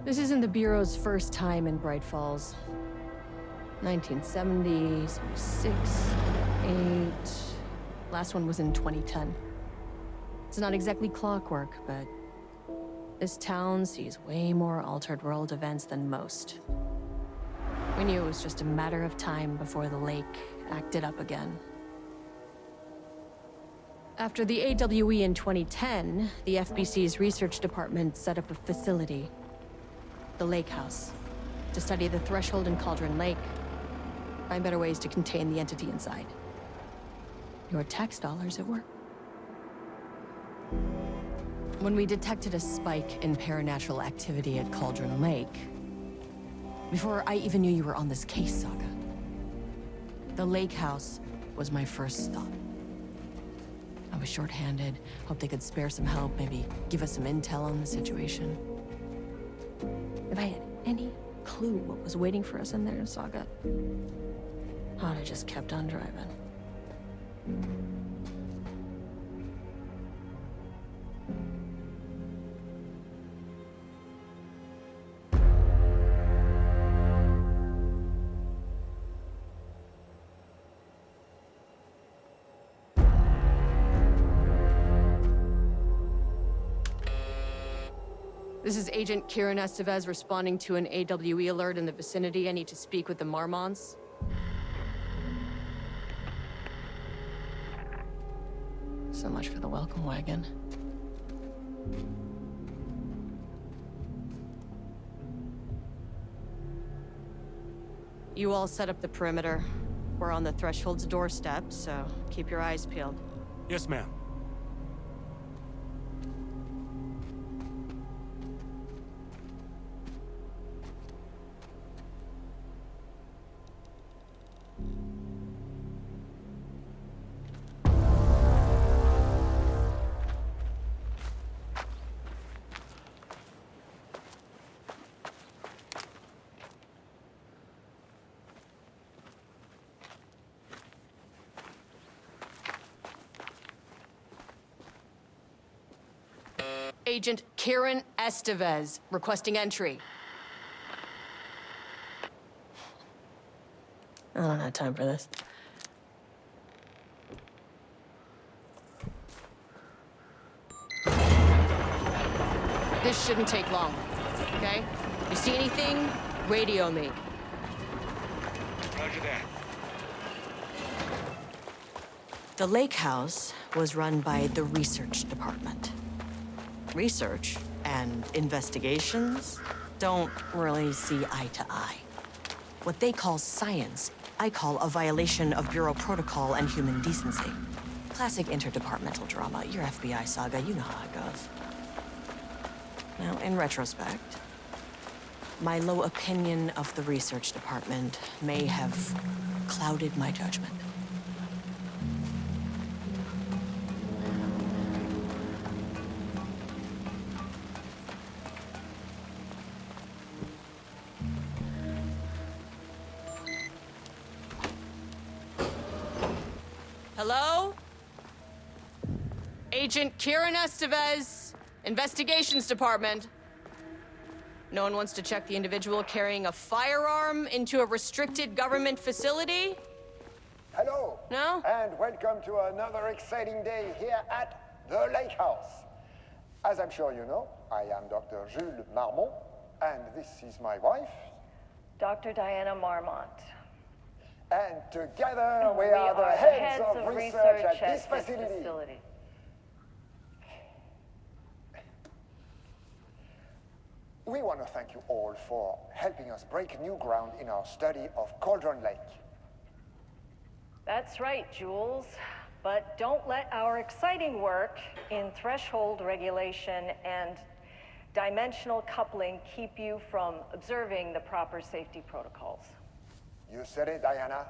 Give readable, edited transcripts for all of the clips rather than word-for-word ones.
This isn't the Bureau's first time in Bright Falls. 1970, 76, 8... Last one was in 2010. It's not exactly clockwork, but this town sees way more altered world events than most. We knew it was just a matter of time before the lake acted up again. After the AWE in 2010, the FBC's research department set up a facility, the Lake House, to study the threshold in Cauldron Lake, find better ways to contain the entity inside. Your tax dollars at work. When we detected a spike in paranatural activity at Cauldron Lake, before I even knew you were on this case, Saga, the Lake House was my first stop. I was short-handed, hoped they could spare some help, maybe give us some intel on the situation. If I had any clue what was waiting for us in there, Saga, I'd have just kept on driving. This is Agent Kieran Estevez responding to an AWE alert in the vicinity. I need to speak with the Marmons. So much for the welcome wagon. You all set up the perimeter. We're on the Threshold's doorstep, so keep your eyes peeled. Yes, ma'am. Agent Kieran Estevez, requesting entry. I don't have time for this. This shouldn't take long, okay? You see anything, radio me. Roger that. The Lake House was run by the research department. Research and investigations don't really see eye to eye. What they call science, I call a violation of Bureau protocol and human decency. Classic interdepartmental drama. Your FBI saga, you know how it goes. Now, in retrospect, my low opinion of the research department may have clouded my judgment. Hello? Agent Kieran Estevez, Investigations Department. No one wants to check the individual carrying a firearm into a restricted government facility? Hello. No? And welcome to another exciting day here at the Lake House. As I'm sure you know, I am Dr. Jules Marmont, and this is my wife. Dr. Diana Marmont. And together we are the heads of research at this facility. We want to thank you all for helping us break new ground in our study of Cauldron Lake. That's right, Jules. But don't let our exciting work in threshold regulation and dimensional coupling keep you from observing the proper safety protocols. You said it, Diana.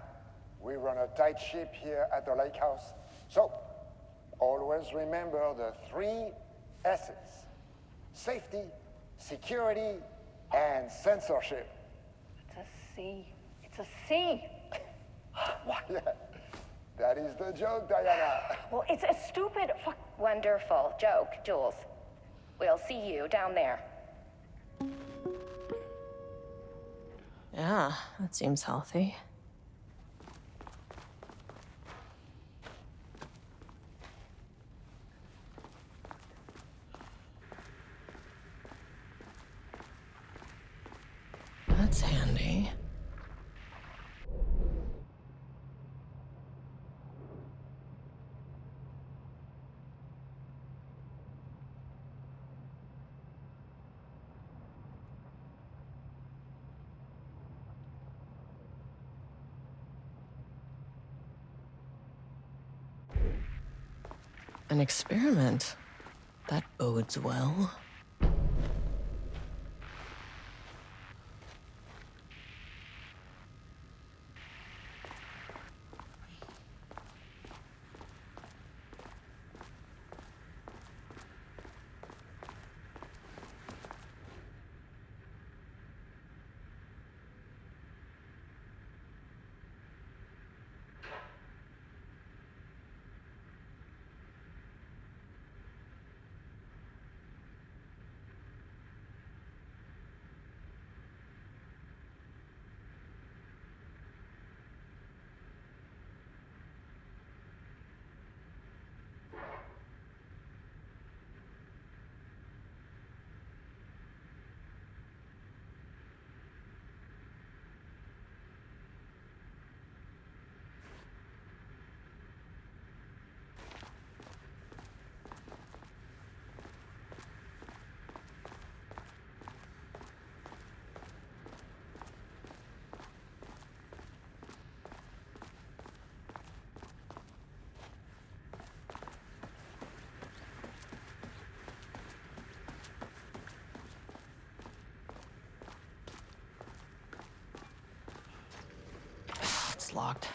We run a tight ship here at the Lake House. So, always remember the 3 S's. Safety, security, and censorship. It's a C. It's a C. What? Yeah, that is the joke, Diana. Well, it's a stupid fuck. Wonderful joke, Jules. We'll see you down there. Yeah, that seems healthy. That's handy. An experiment. That bodes well. It's locked.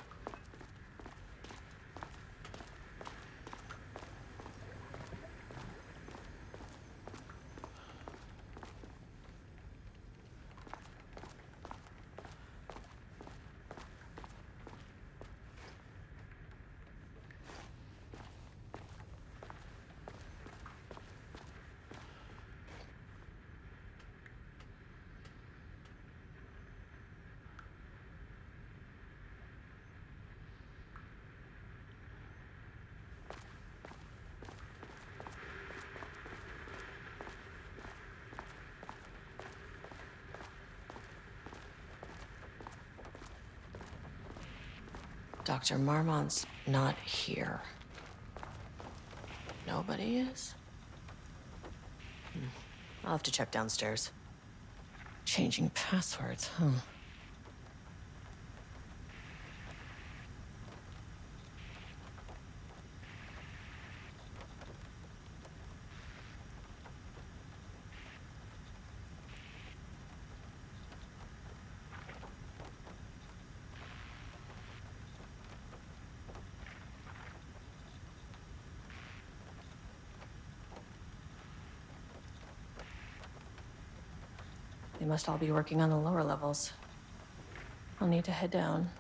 Dr. Marmont's not here. Nobody is? I'll have to check downstairs. Changing passwords, huh? They must all be working on the lower levels. I'll need to head down.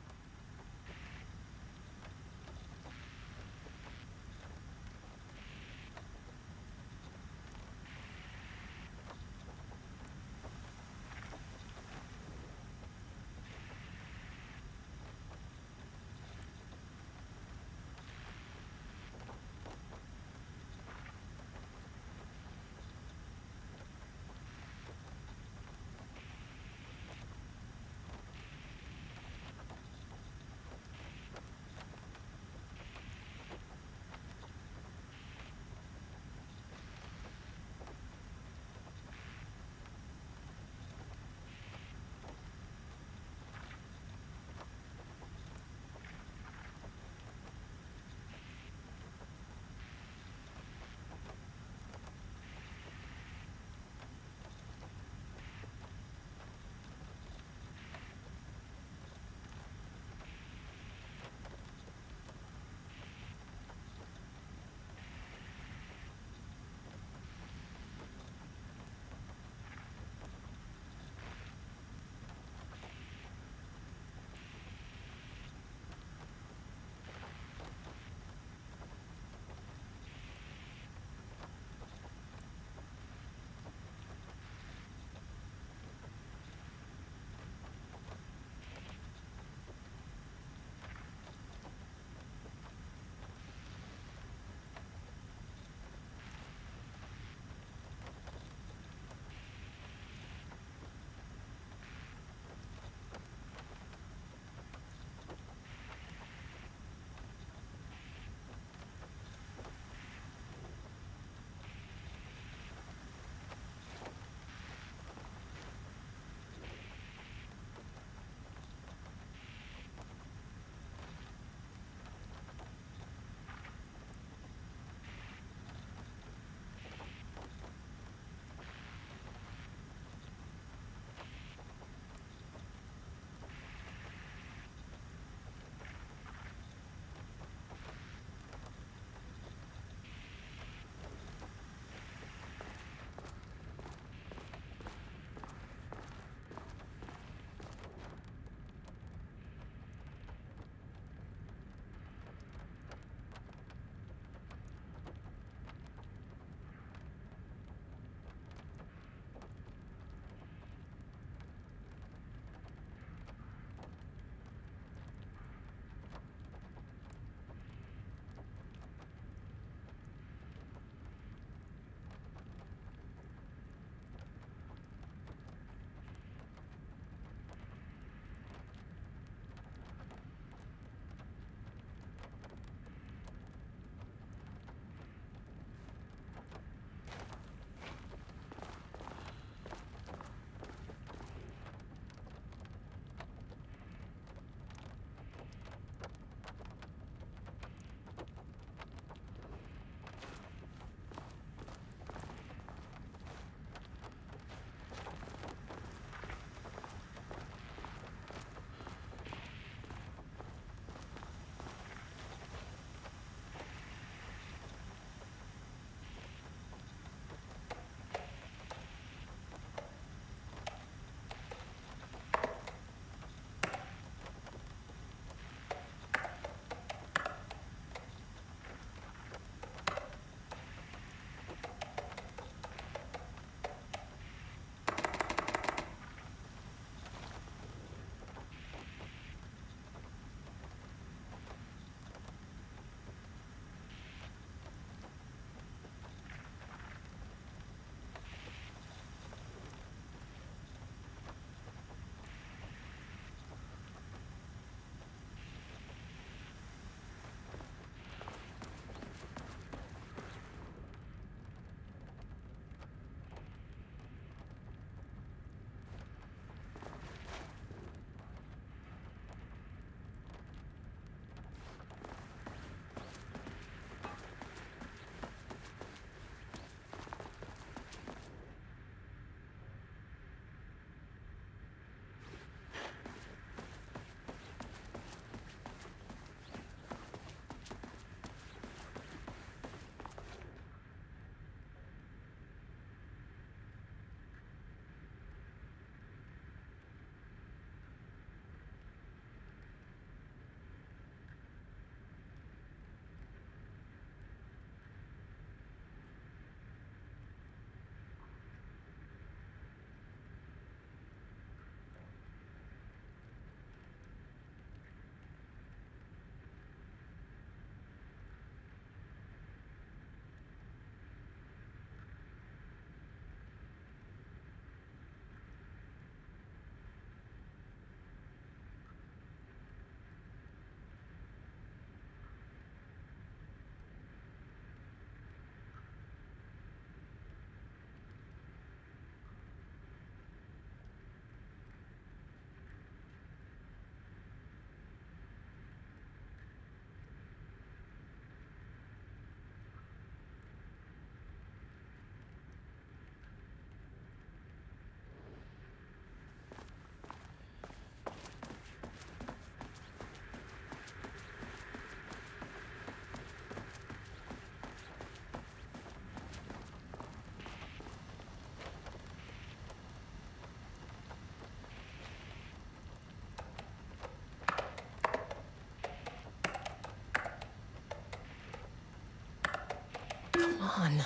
on.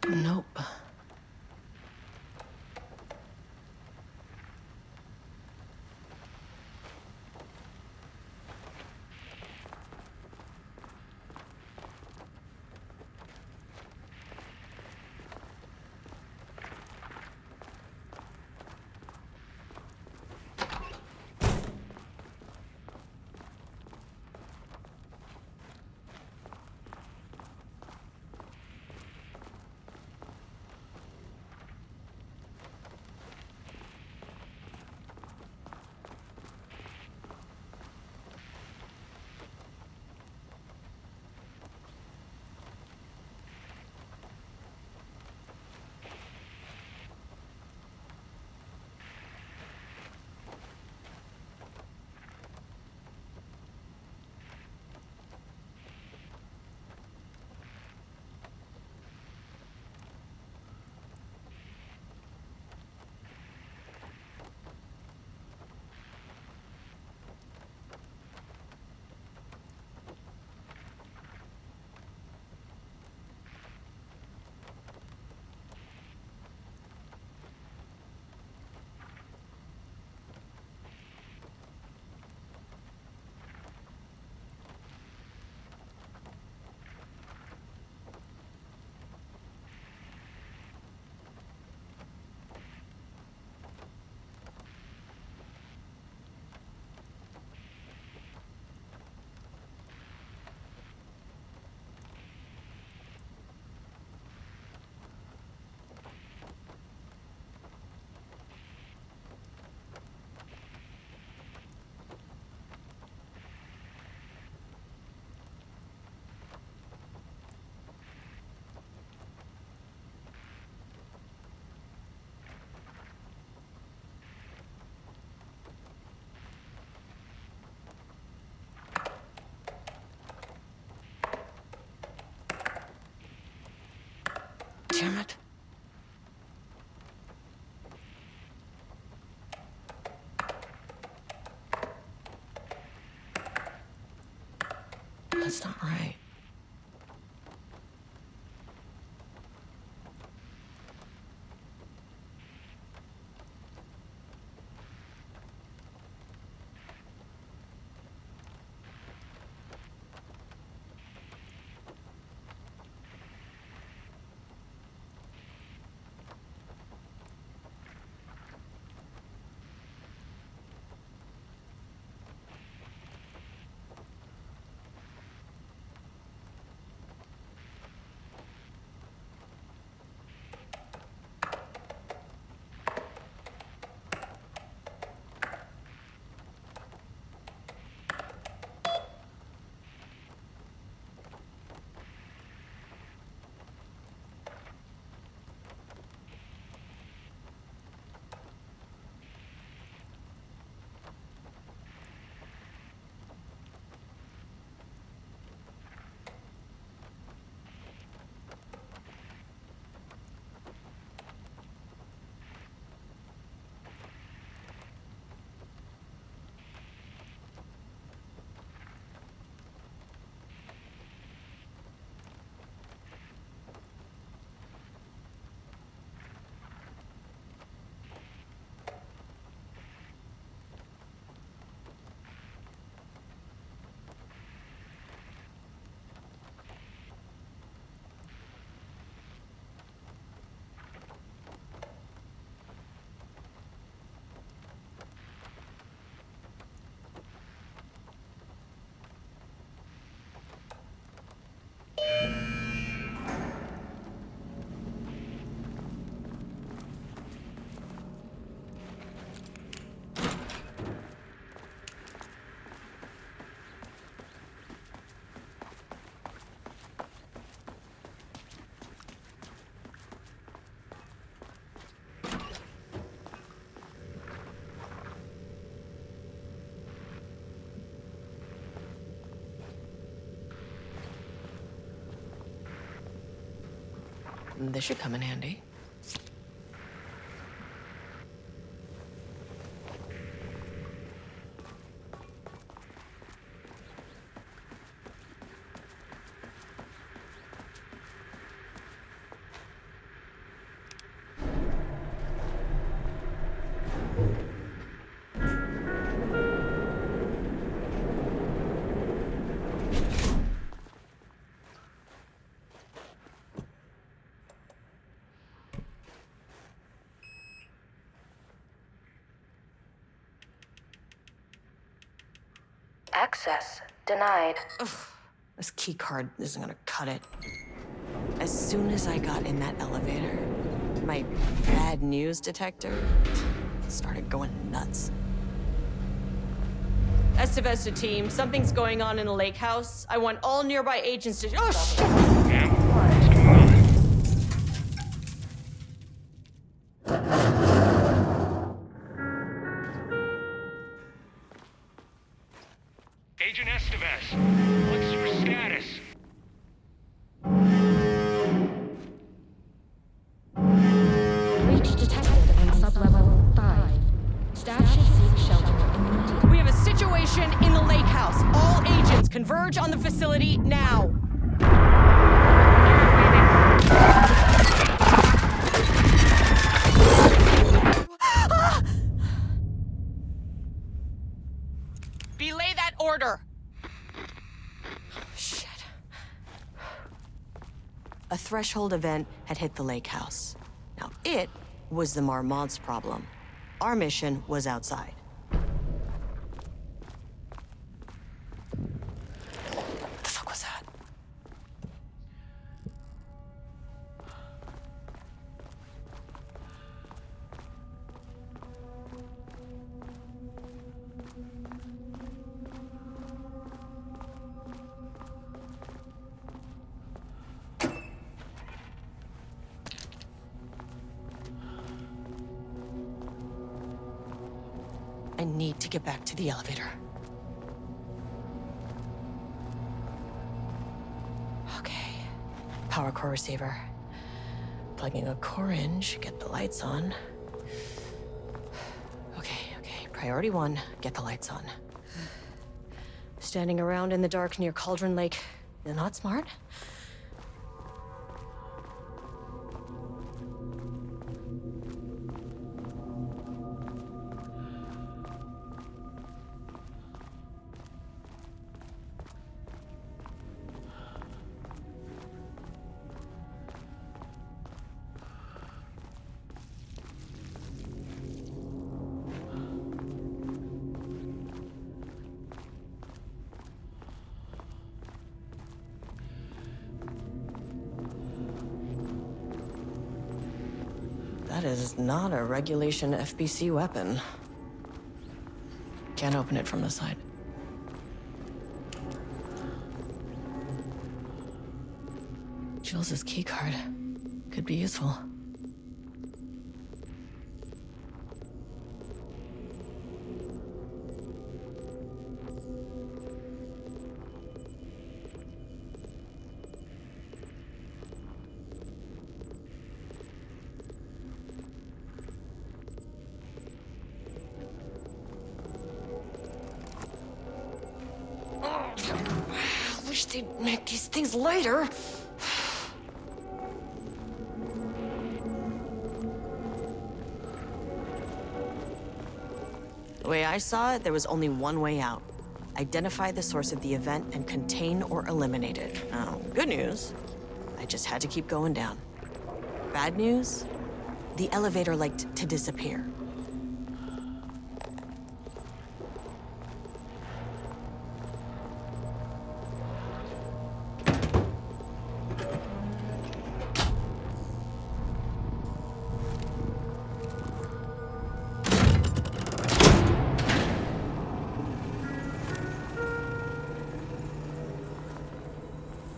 Nope. Damn it. That's not right. This should come in handy. Access denied. Ugh, this key card isn't gonna cut it. As soon as I got in that elevator, my bad news detector started going nuts. Estevez to team, something's going on in the lake house. I want all nearby agents to. Oh, shit! Yeah? What's going on? Agent Estevez, what's your status? Breach detected on sublevel 5. Staff should seek shelter immediately. We have a situation in the lake house. All agents converge on the facility now. Belay that order. Shit. A threshold event had hit the lake house. Now, it was the Marmont's problem. Our mission was outside. What the fuck was that? I need to get back to the elevator. Okay. Power core receiver. Plugging a core in should get the lights on. Okay. Priority 1, get the lights on. Standing around in the dark near Cauldron Lake, not smart? That is not a regulation FBC weapon. Can't open it from the side. Jules's keycard could be useful. I wish they'd make these things lighter. The way I saw it, there was only one way out. Identify the source of the event and contain or eliminate it. Now, good news, I just had to keep going down. Bad news, the elevator liked to disappear.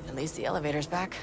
At least the elevator's back.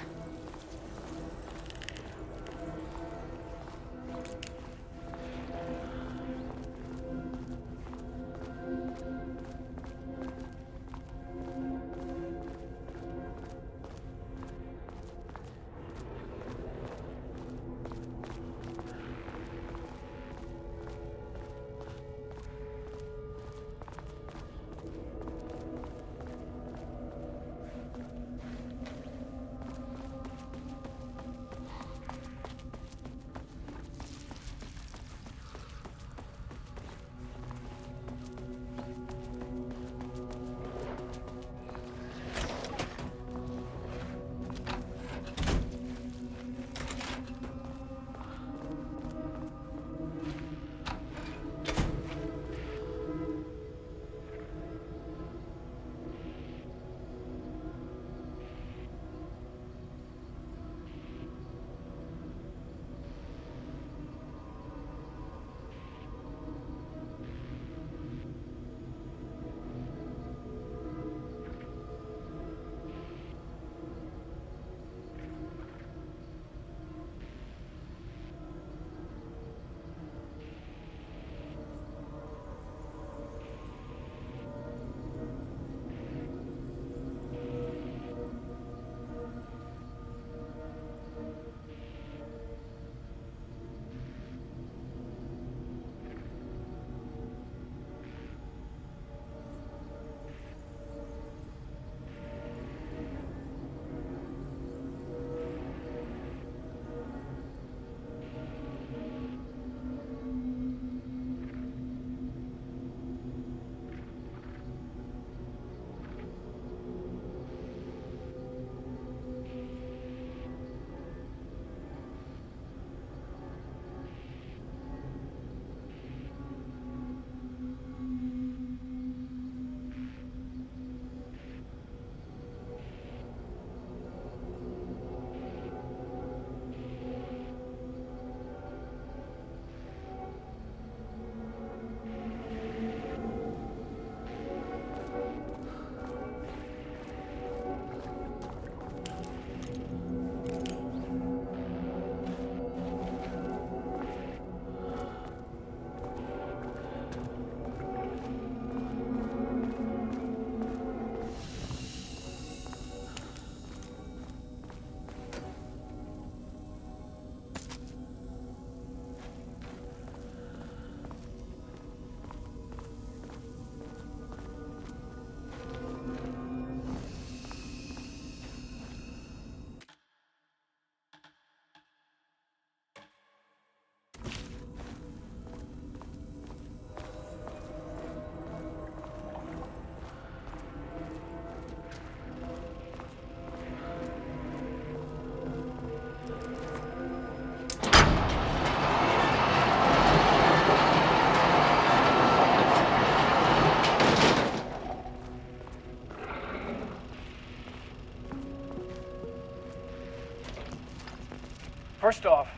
First off,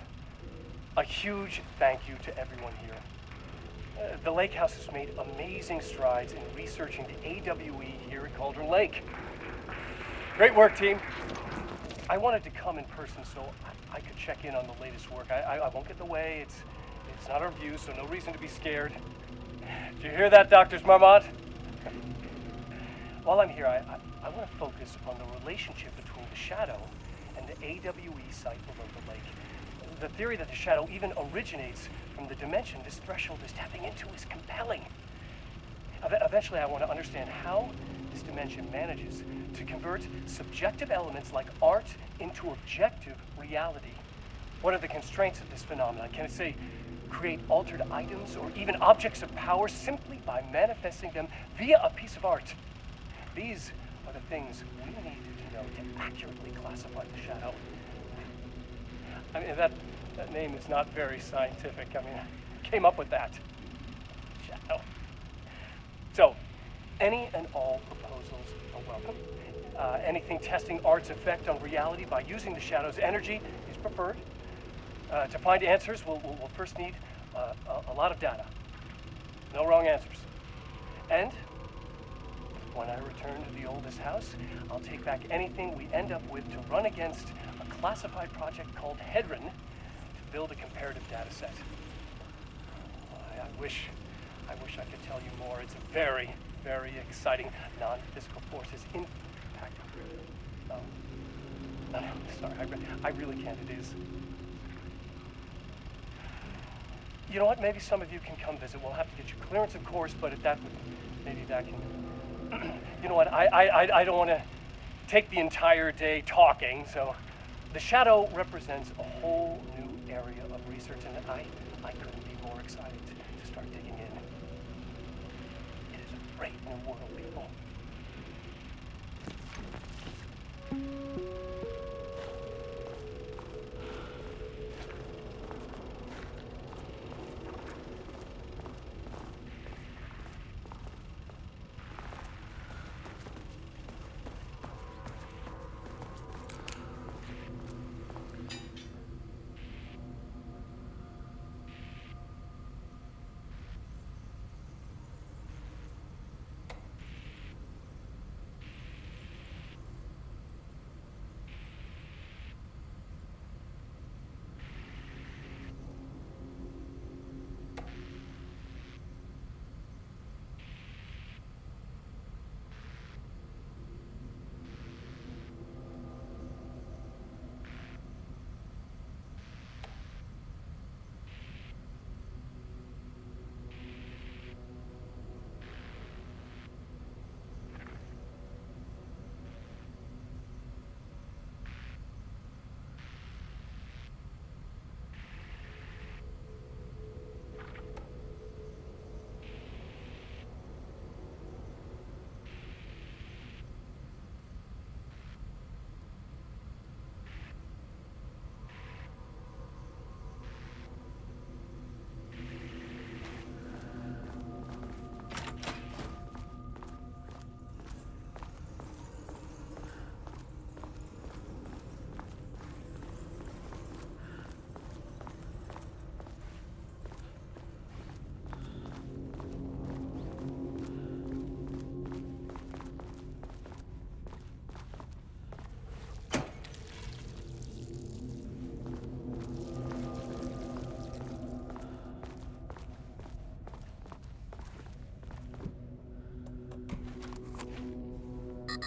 a huge thank you to everyone here. The lake house has made amazing strides in researching the AWE here at Cauldron Lake. Great work, team. I wanted to come in person so I could check in on the latest work. I won't get in the way. It's not our view, so no reason to be scared. Did you hear that, Drs. Marmont? While I'm here, I want to focus on the relationship between the shadow and the AWE site below the lake. The theory that the shadow even originates from the dimension this threshold is tapping into is compelling. Eventually, I want to understand how this dimension manages to convert subjective elements like art into objective reality. What are the constraints of this phenomenon? Can it, say, create altered items or even objects of power simply by manifesting them via a piece of art? These are the things we need to know to accurately classify the shadow. I mean, that name is not very scientific. I mean, I came up with that. Shadow. So, any and all proposals are welcome. Anything testing art's effect on reality by using the shadow's energy is preferred. To find answers, we'll first need a lot of data. No wrong answers. And when I return to the oldest house, I'll take back anything we end up with to run against a classified project called Hedron to build a comparative data set. I wish I could tell you more. It's a very, very exciting non-physical forces impact. No, sorry, I really can't. It is. You know what? Maybe some of you can come visit. We'll have to get you clearance, of course, but maybe that can. You know what? I don't want to take the entire day talking. So, the shadow represents a whole new area of research, and I couldn't be more excited to start digging in. It is a great new world, people.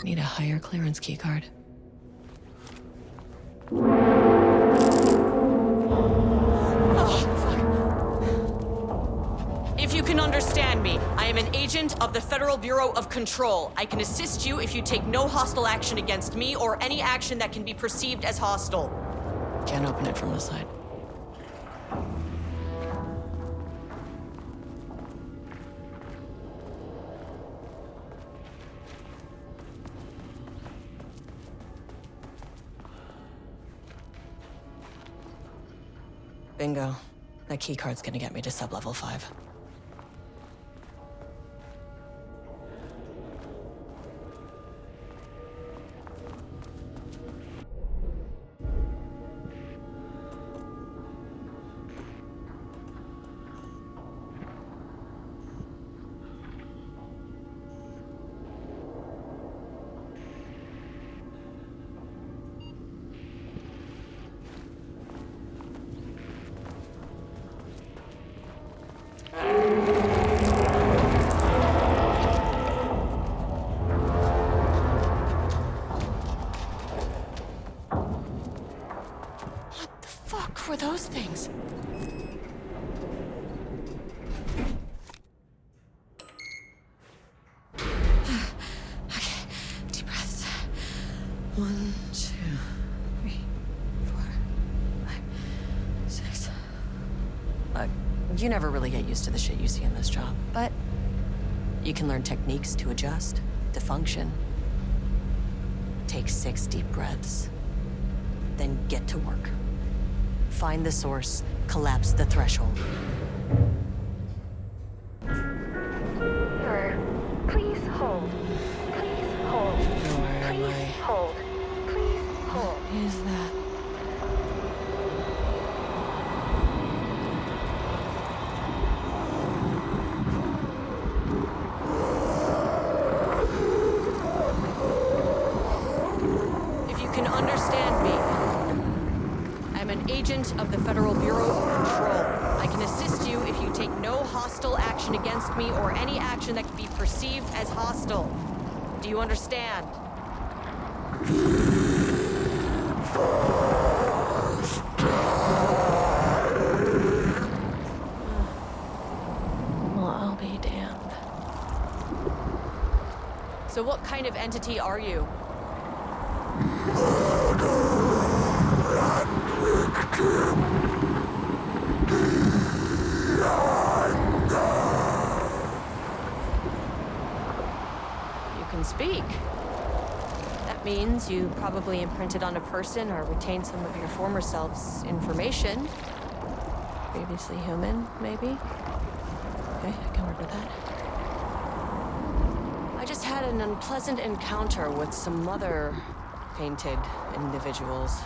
Need a higher clearance keycard. If you can understand me, I am an agent of the Federal Bureau of Control. I can assist you if you take no hostile action against me or any action that can be perceived as hostile. Can't open it from the side. Bingo. That keycard's gonna get me to sub-level 5. 1, 2, 3, 4, 5, 6. You never really get used to the shit you see in this job, but you can learn techniques to adjust, to function. Take 6 deep breaths, then get to work. Find the source, collapse the threshold. Please hold. Please hold. Where am Please I? hold. Please hold. What is that? If you can understand me, I'm an agent of the Federal Bureau of Control. I can assist you if you take no hostile action against me or any action that can be perceived as hostile. Do you understand? Well, I'll be damned. So what kind of entity are you? You can speak. That means you probably imprinted on a person or retained some of your former self's information. Previously human, maybe? Okay, I can work with that. I just had an unpleasant encounter with some other painted individuals.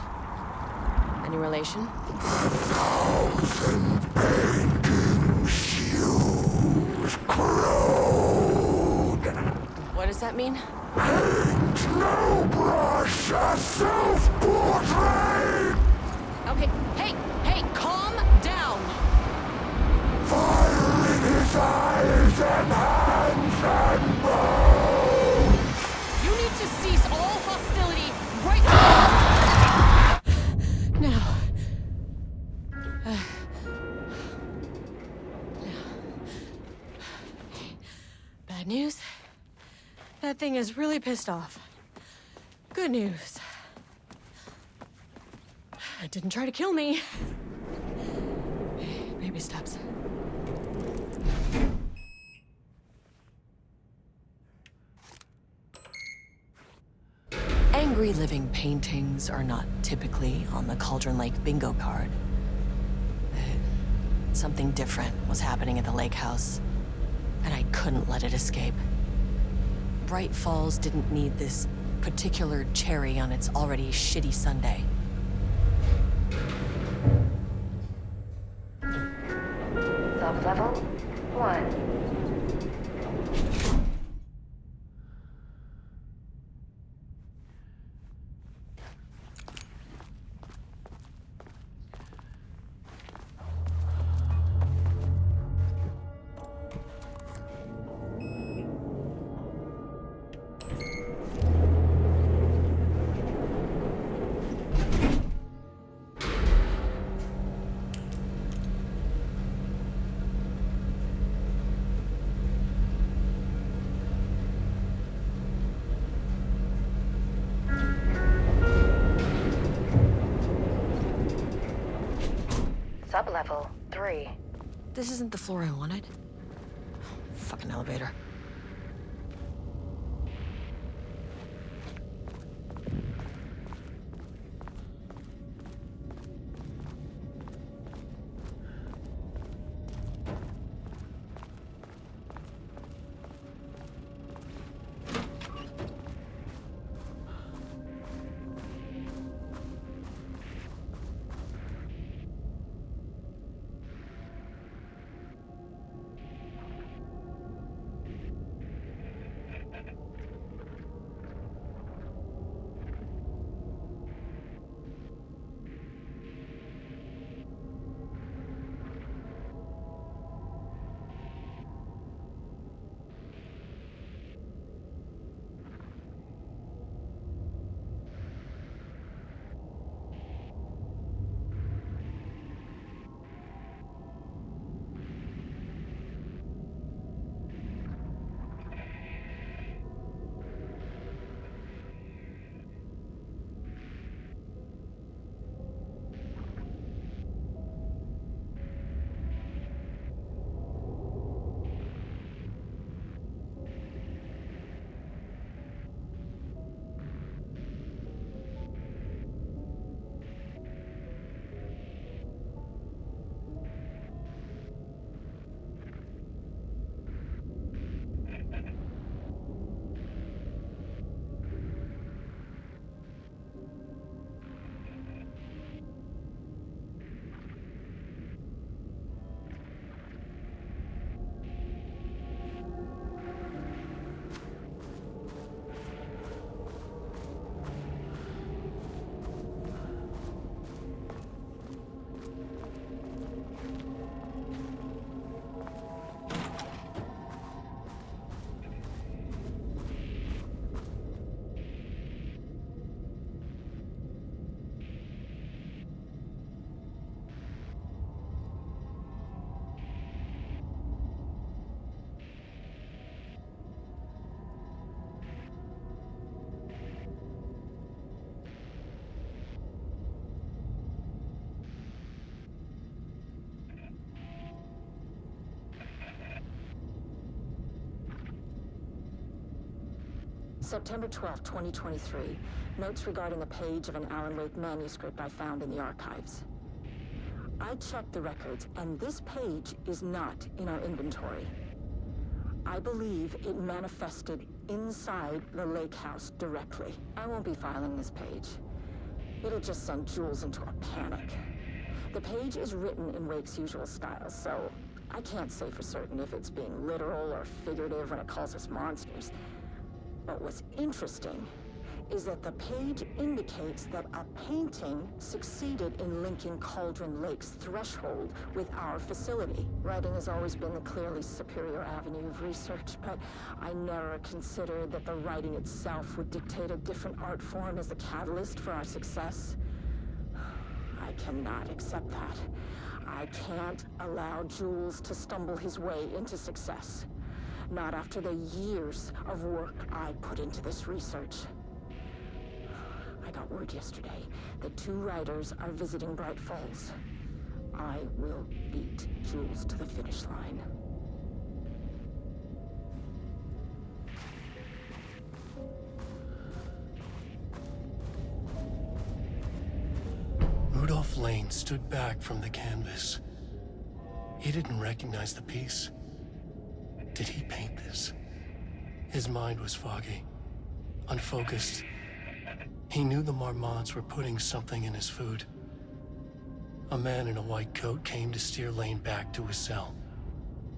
Any relation? 1,000 paintings use crude. What does that mean? Paint no brush, a self-portrait. Okay, hey, calm down! Fire in his eyes and hands and bones. You need to cease all hostility right now! Bad news? That thing is really pissed off. Good news. It didn't try to kill me. Baby steps. Angry living paintings are not typically on the Cauldron Lake bingo card. Something different was happening at the lake house, and I couldn't let it escape. Bright Falls didn't need this particular cherry on its already shitty sundae. Sub-level 1. Sub-level 3. This isn't the floor I wanted. Fucking elevator. September 12, 2023. Notes regarding the page of an Alan Wake manuscript I found in the archives. I checked the records, and this page is not in our inventory. I believe it manifested inside the lake house directly. I won't be filing this page. It'll just send Jules into a panic. The page is written in Wake's usual style, so I can't say for certain if it's being literal or figurative when it calls us monsters. But what's interesting is that the page indicates that a painting succeeded in linking Cauldron Lake's threshold with our facility. Writing has always been the clearly superior avenue of research, but I never considered that the writing itself would dictate a different art form as the catalyst for our success. I cannot accept that. I can't allow Jules to stumble his way into success. Not after the years of work I put into this research. I got word yesterday that 2 writers are visiting Bright Falls. I will beat Jules to the finish line. Rudolph Lane stood back from the canvas. He didn't recognize the piece. Did he paint this? His mind was foggy, unfocused. He knew the Marmots were putting something in his food. A man in a white coat came to steer Lane back to his cell.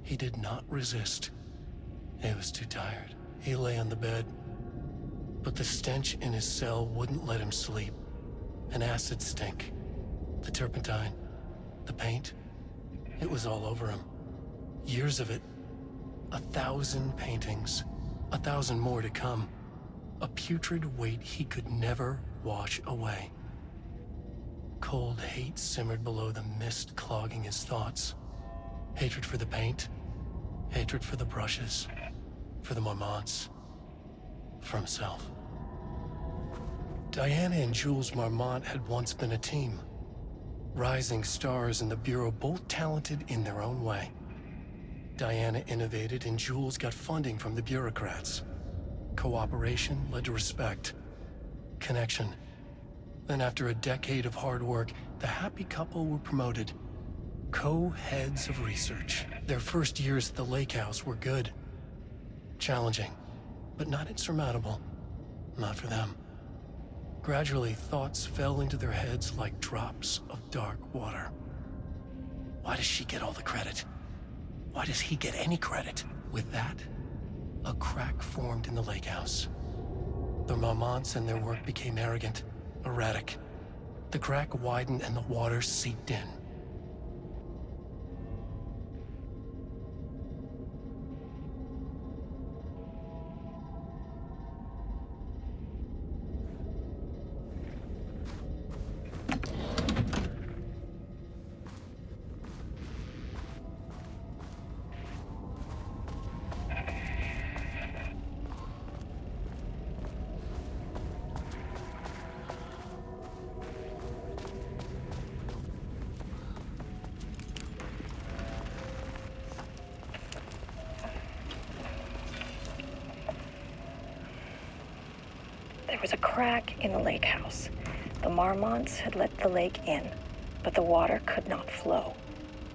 He did not resist. He was too tired. He lay on the bed, but the stench in his cell wouldn't let him sleep. An acid stink. The turpentine, the paint, it was all over him. Years of it. 1,000 paintings, 1,000 more to come. A putrid weight he could never wash away. Cold hate simmered below the mist clogging his thoughts. Hatred for the paint, hatred for the brushes, for the Marmots, for himself. Diana and Jules Marmont had once been a team. Rising stars in the Bureau, both talented in their own way. Diana innovated and Jules got funding from the bureaucrats. Cooperation led to respect, connection. Then after a decade of hard work, the happy couple were promoted. Co-heads of research. Their first years at the lake house were good. Challenging, but not insurmountable. Not for them. Gradually, thoughts fell into their heads like drops of dark water. Why does she get all the credit? Why does he get any credit? With that, a crack formed in the lake house. The Marmonts and their work became arrogant, erratic. The crack widened and the water seeped in. There was a crack in the lake house. The Marmonts had let the lake in, but the water could not flow.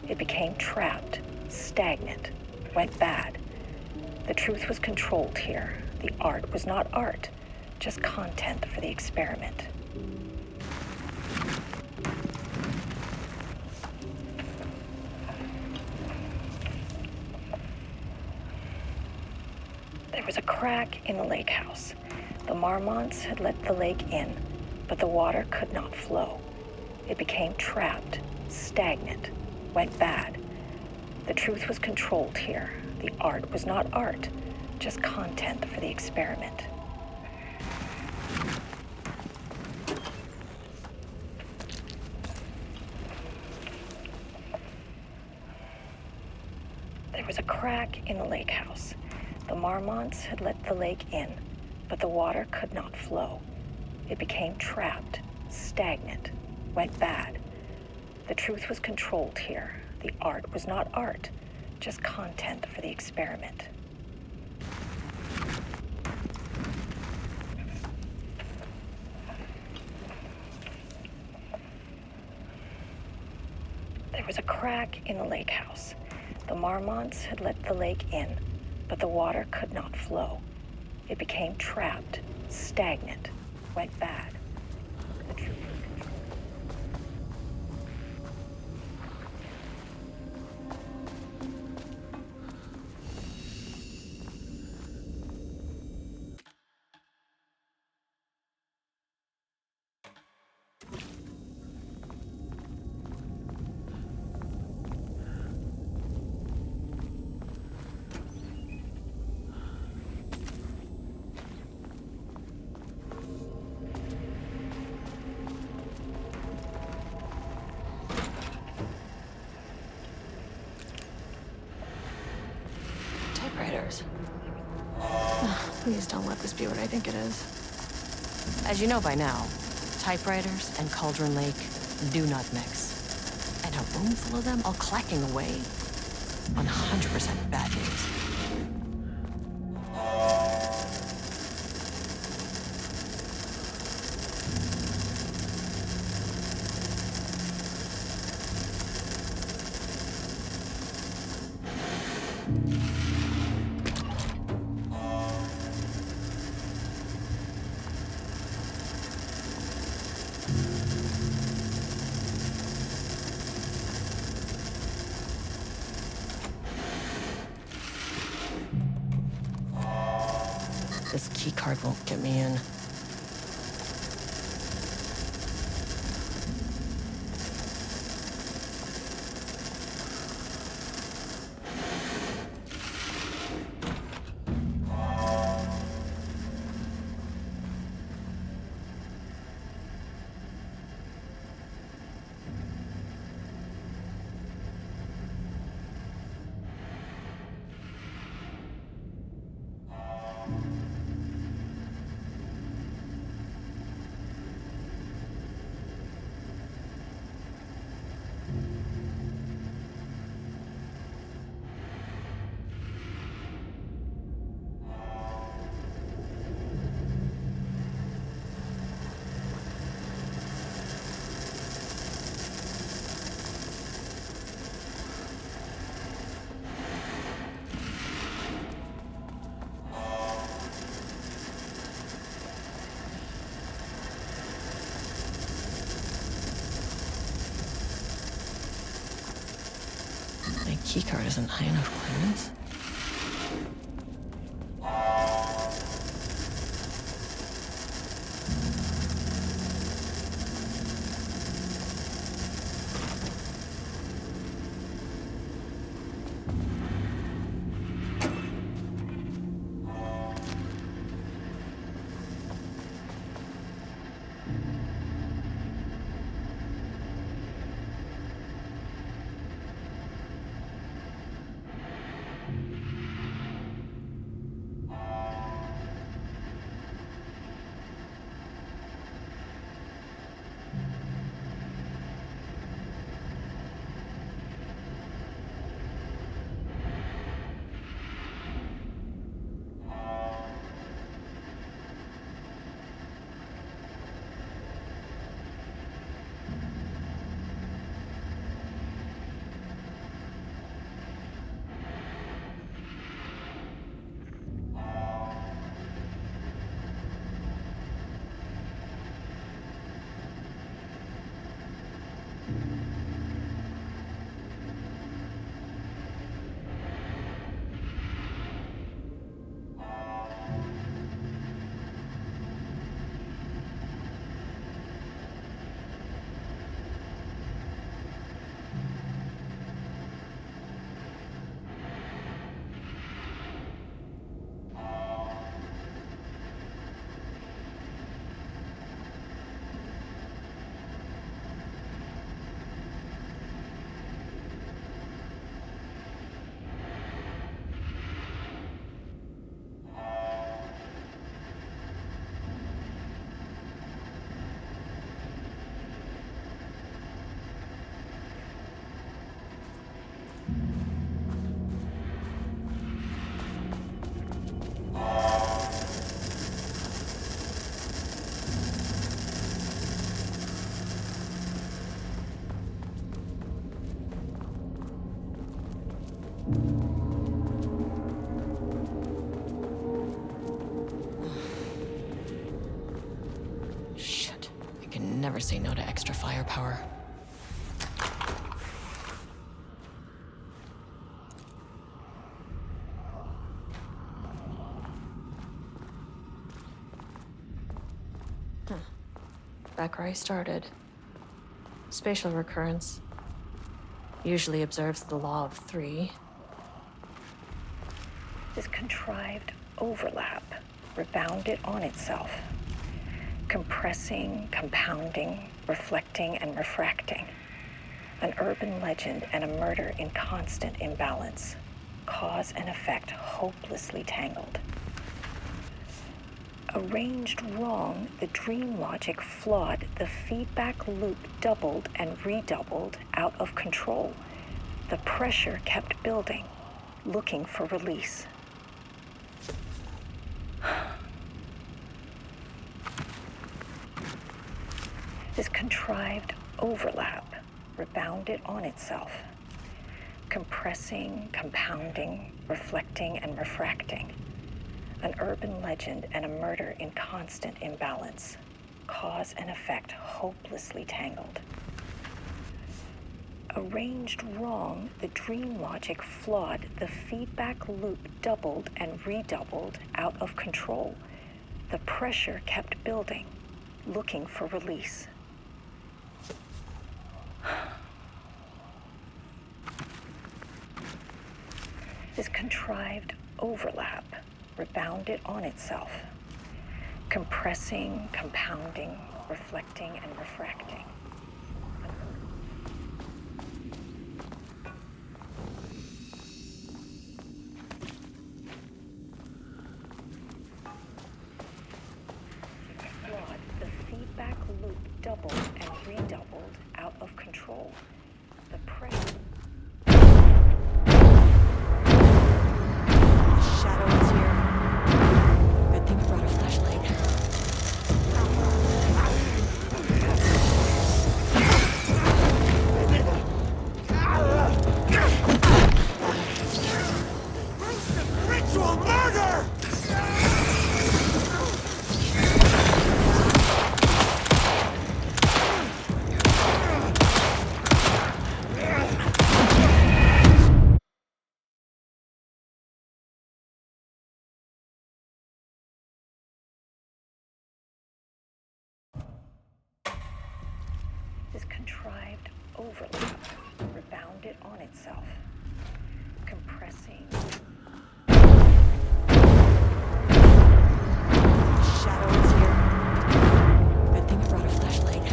It became trapped, stagnant, went bad. The truth was controlled here. The art was not art, just content for the experiment. There was a crack in the lake house. The Marmonts had let the lake in, but the water could not flow. It became trapped, stagnant, went bad. The truth was controlled here. The art was not art, just content for the experiment. There was a crack in the lake house. The Marmonts had let the lake in, but the water could not flow. It became trapped, stagnant, went bad. The truth was controlled here. The art was not art, just content for the experiment. was a crack in the lake house. The Marmonts had let the lake in, but the water could not flow. It became trapped, stagnant, went bad. The troopers controlled. Typewriters. Please don't let this be what I think it is. As you know by now, typewriters and Cauldron Lake do not mix. And a room full of them all clacking away? 100% bad news. This keycard won't get me in. My keycard isn't high enough clearance. never say no to extra firepower. Back where I started. Spatial recurrence usually observes the law of 3. This contrived overlap rebounded on itself, compressing, compounding, reflecting, and refracting. An urban legend and a murder in constant imbalance. Cause and effect hopelessly tangled. Arranged wrong, the dream logic flawed, the feedback loop doubled and redoubled, out of control. The pressure kept building, looking for release. This contrived overlap rebounded on itself, compressing, compounding, reflecting, and refracting. An urban legend and a murder in constant imbalance. Cause and effect hopelessly tangled. Arranged wrong, the dream logic flawed, the feedback loop doubled and redoubled, out of control. The pressure kept building, looking for release. This contrived overlap rebounded on itself, compressing, compounding, reflecting, and refracting. Flawed, the feedback loop doubled and redoubled, out of control. The pressure. This contrived overlap rebounded on itself, compressing. Shadow is here. Good thing you brought a flashlight.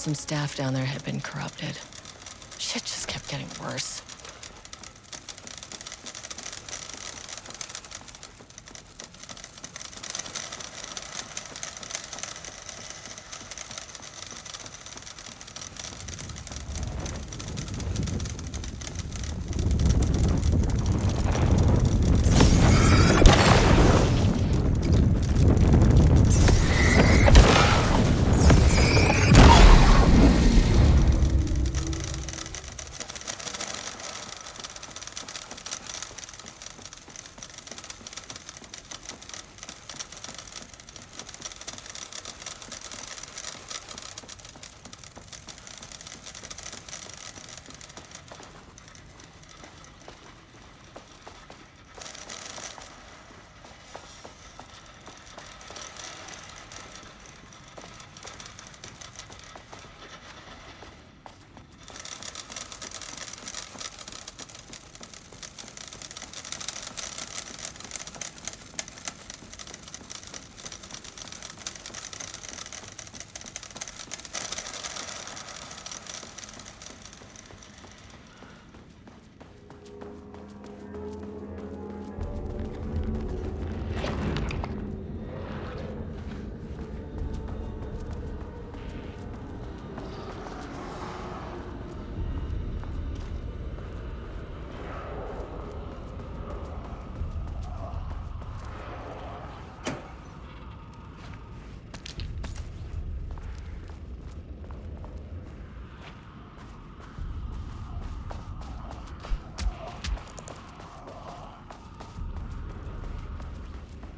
Some staff down there had been corrupted. Shit just kept getting worse.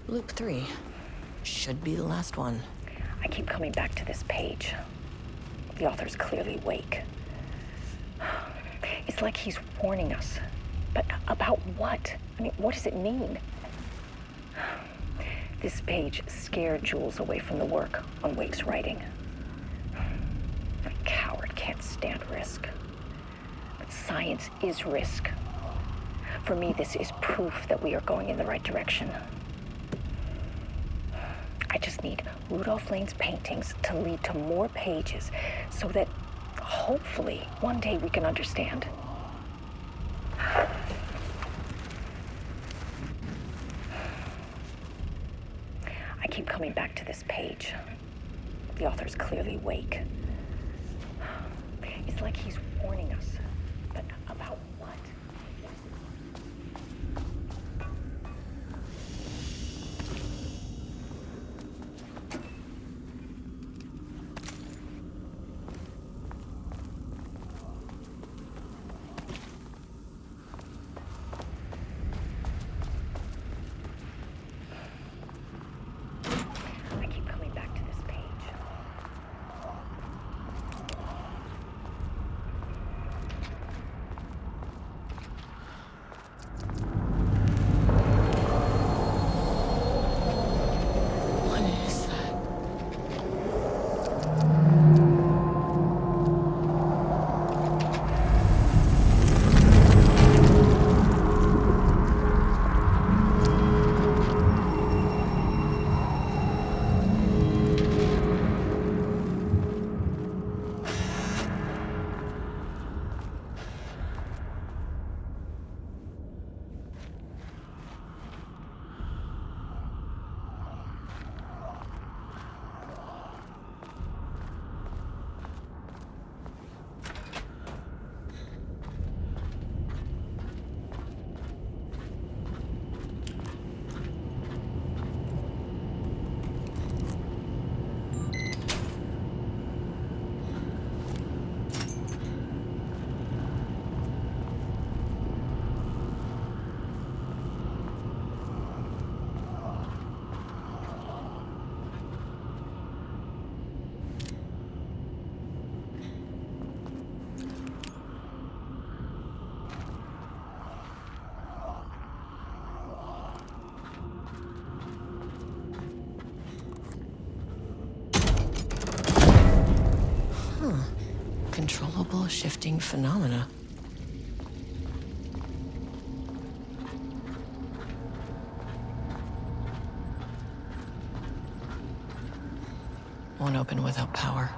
Loop 3. Should be the last one. I keep coming back to this page. The author's clearly awake. It's like he's warning us. But about what? I mean, what does it mean? This page scared Jules away from the work on Wake's writing. A coward can't stand risk. But science is risk. For me, this is proof that we are going in the right direction. I just need Rudolph Lane's paintings to lead to more pages so that hopefully one day we can understand. I keep coming back to this page. The author's clearly awake. It's like he's warning us. But about what? I keep coming back to this page. What is that? Controllable shifting phenomena. Won't open without power.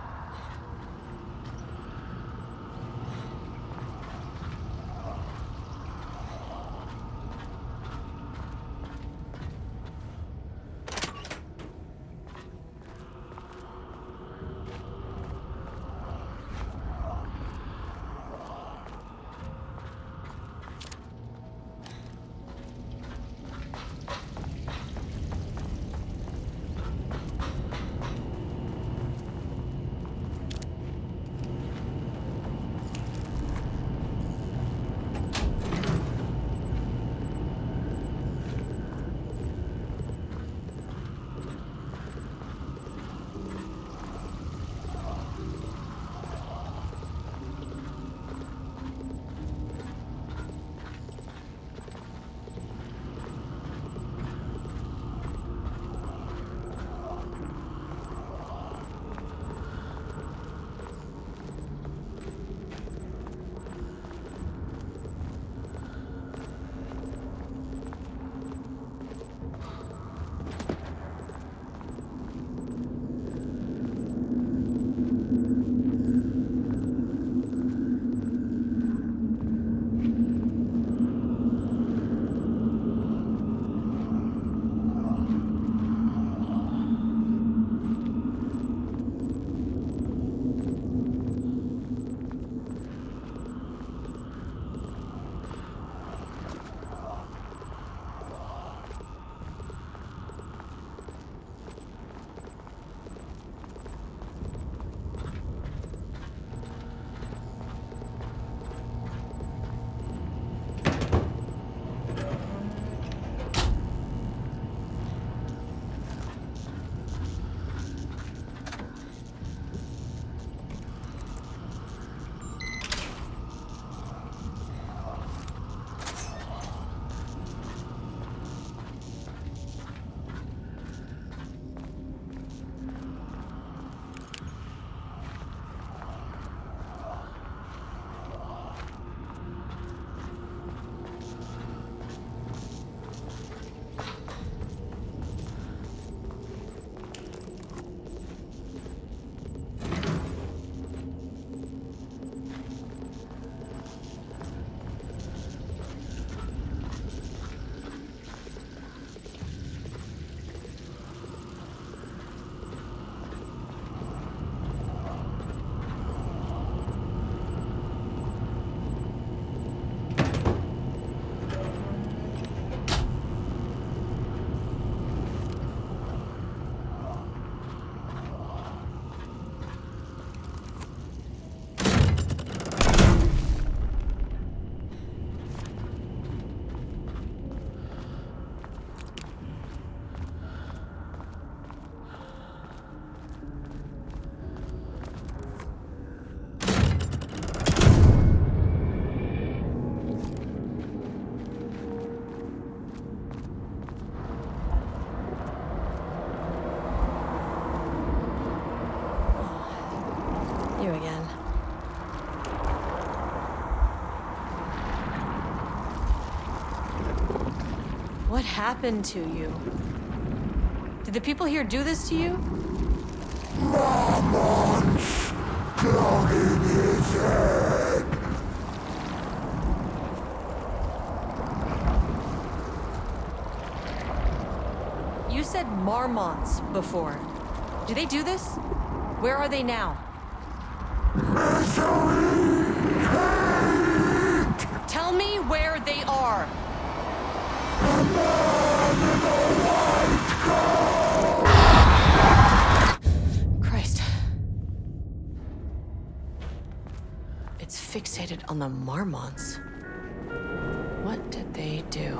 What happened to you? Did the people here do this to you? Marmonts clogging his head. You said marmonts before. Do they do this? Where are they now? Misery, hate. Tell me where they are. A man in a white coat. Christ. It's fixated on the marmonts. What did they do?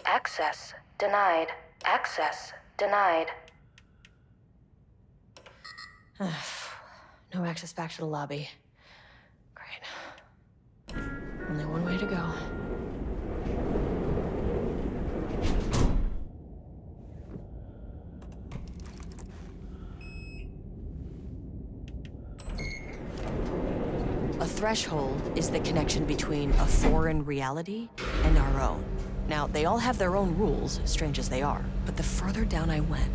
Access denied. Access denied. No access back to the lobby. Great. Only one way to go. A threshold is the connection between a foreign reality and our own. Now, they all have their own rules, strange as they are, but the further down I went,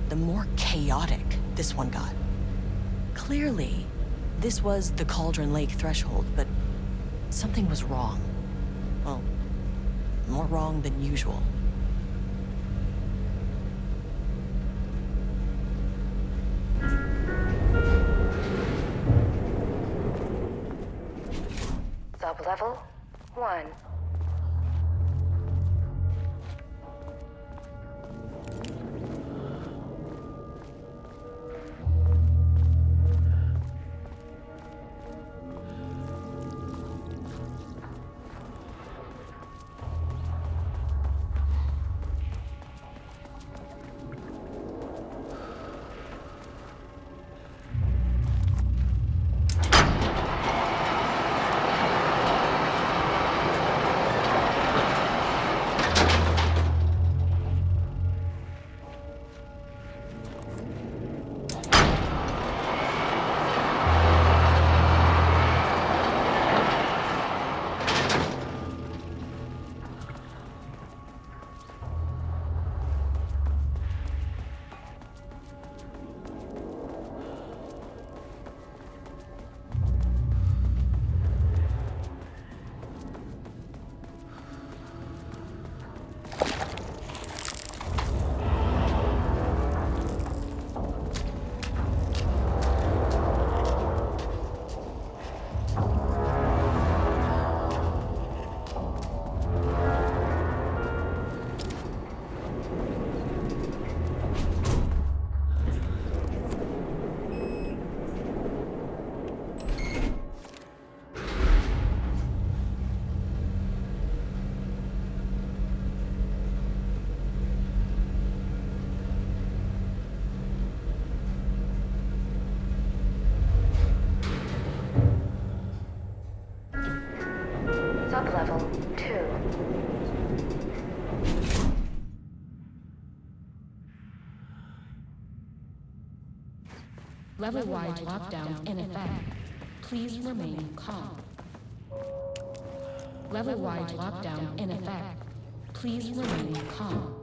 the more chaotic this one got. Clearly, this was the Cauldron Lake threshold, but something was wrong. Well, more wrong than usual. Sublevel 1. Sublevel 2. Level-wide lockdown in effect. Please remain calm. Level-wide lockdown in effect. Please remain calm.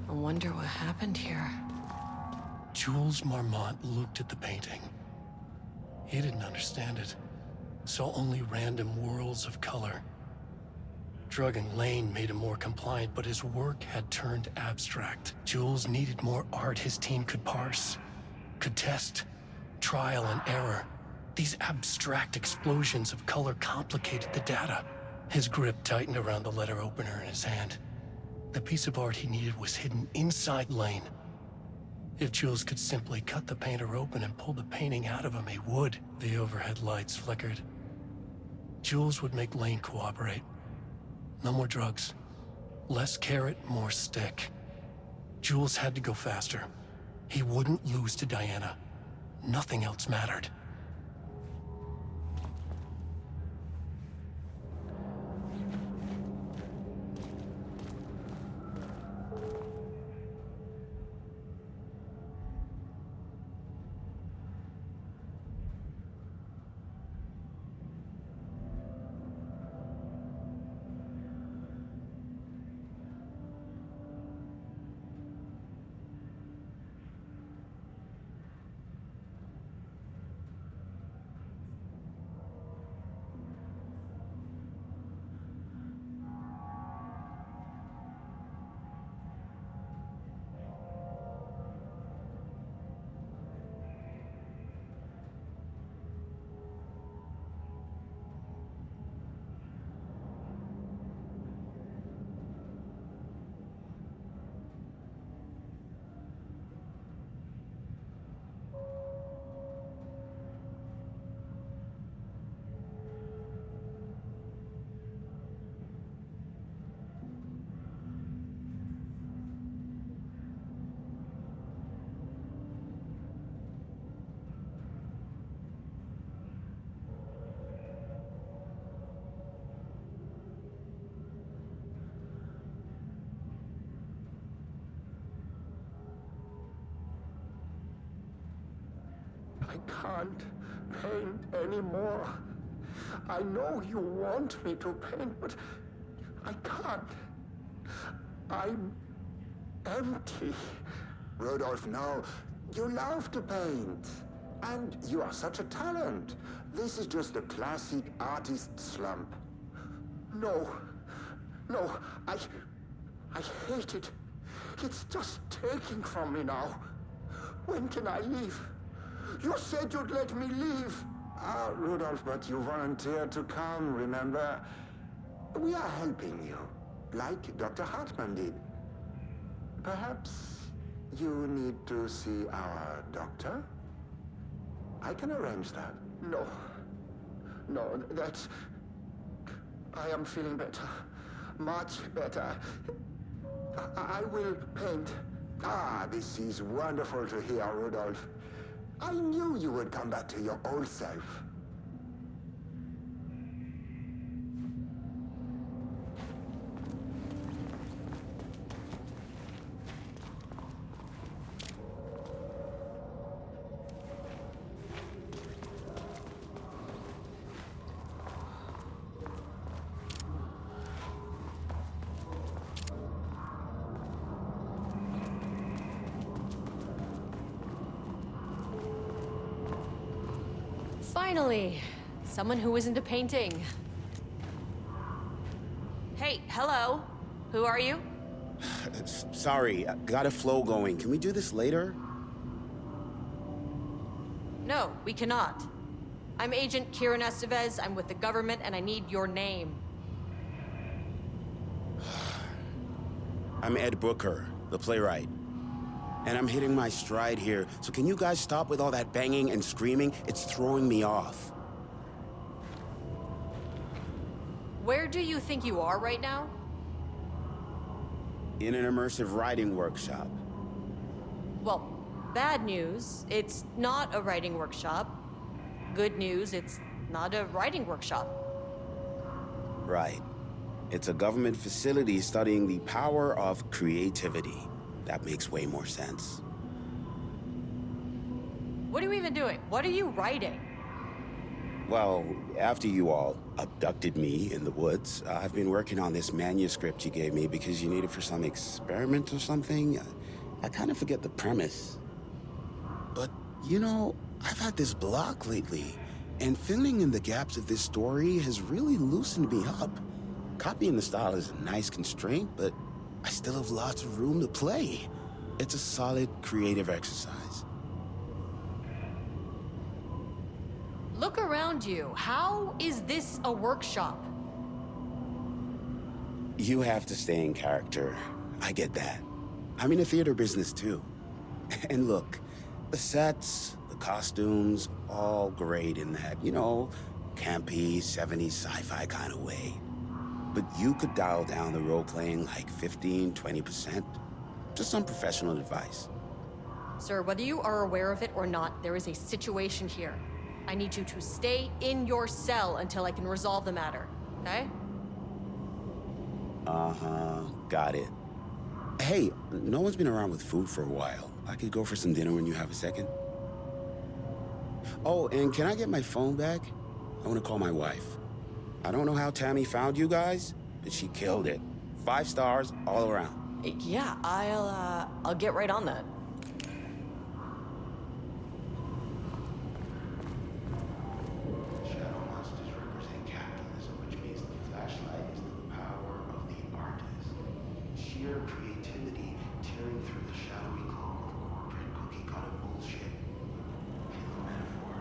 I wonder what happened here. Jules Marmont looked at the painting. He didn't understand it. saw only random whirls of color. Drugging Lane made him more compliant, but his work had turned abstract. Jules needed more art his team could parse, could test, trial and error. These abstract explosions of color complicated the data. His grip tightened around the letter opener in his hand. The piece of art he needed was hidden inside Lane. If Jules could simply cut the painter open and pull the painting out of him, he would. The overhead lights flickered. Jules would make Lane cooperate. No more drugs. Less carrot, more stick. Jules had to go faster. He wouldn't lose to Diana. Nothing else mattered. I can't paint anymore. I know you want me to paint, but I can't. I'm empty. Rudolph, no. You love to paint. And you are such a talent. This is just a classic artist slump. No. I hate it. It's just taking from me now. When can I leave? You said you'd let me leave. Ah, Rudolph, but you volunteered to come, remember? We are helping you, like Dr. Hartman did. Perhaps you need to see our doctor? I can arrange that. No, that's... I am feeling better. Much better. I will paint. Ah, this is wonderful to hear, Rudolph. I knew you would come back to your old self. Finally, someone who isn't a painting. Hey, hello. Who are you? Sorry, got a flow going. Can we do this later? No, we cannot. I'm Agent Kieran Estevez. I'm with the government, and I need your name. I'm Ed Brooker, the playwright. And I'm hitting my stride here, so can you guys stop with all that banging and screaming? It's throwing me off. Where do you think you are right now? In an immersive writing workshop. Well, bad news, it's not a writing workshop. Good news, it's not a writing workshop. Right. It's a government facility studying the power of creativity. That makes way more sense. What are you even doing? What are you writing? Well, after you all abducted me in the woods, I've been working on this manuscript you gave me because you need it for some experiment or something. I kind of forget the premise. But, you know, I've had this block lately. And filling in the gaps of this story has really loosened me up. Copying the style is a nice constraint, but I still have lots of room to play. It's a solid creative exercise. Look around you. How is this a workshop? You have to stay in character. I get that. I'm in the theater business too. And look, the sets, the costumes, all great in that, campy, 70s sci-fi kind of way. But you could dial down the role-playing like 15, 20%. Just some professional advice. Sir, whether you are aware of it or not, there is a situation here. I need you to stay in your cell until I can resolve the matter, okay? Uh-huh, got it. Hey, no one's been around with food for a while. I could go for some dinner when you have a second. Oh, and can I get my phone back? I want to call my wife. I don't know how Tammy found you guys, but she killed it. 5 stars all around. Yeah, I'll get right on that. Shadow monsters represent capitalism, which means the flashlight is the power of the artist. Sheer creativity tearing through the shadowy cloak of corporate cookie-cutter bullshit. Feel the metaphor.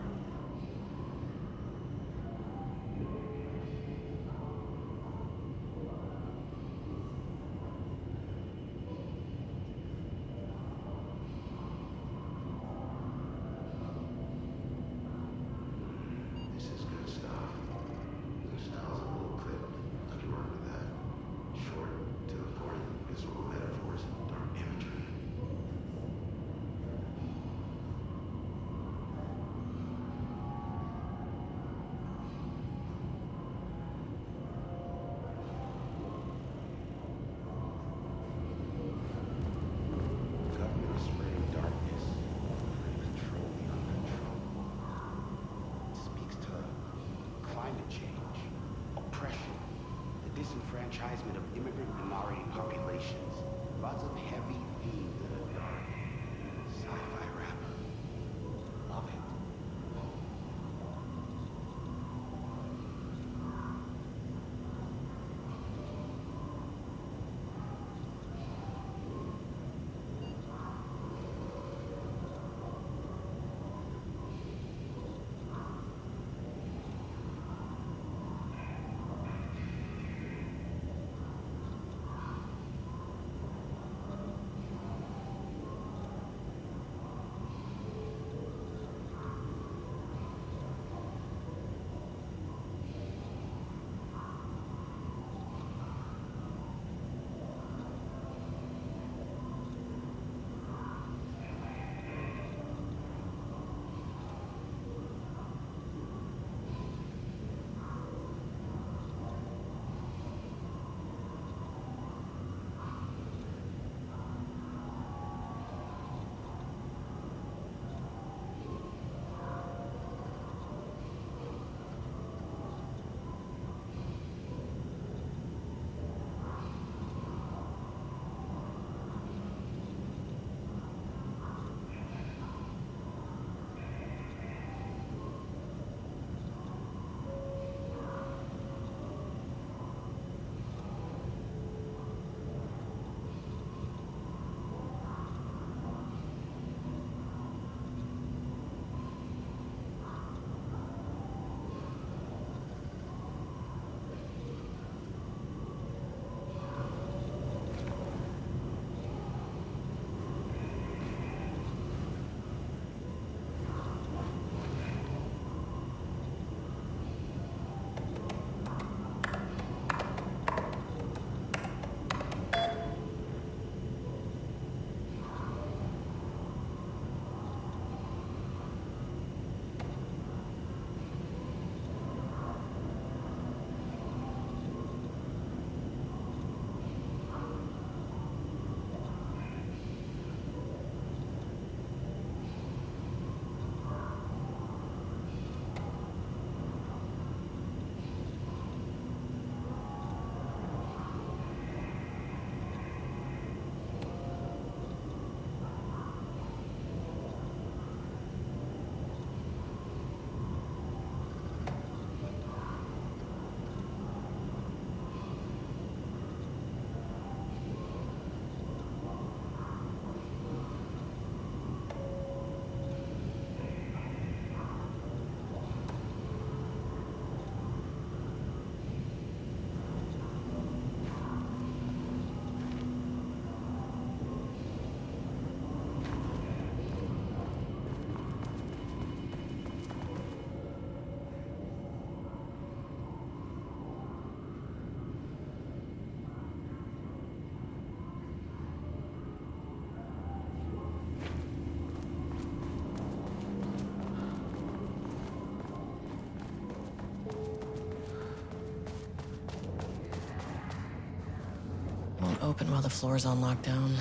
open while the floor's on lockdown.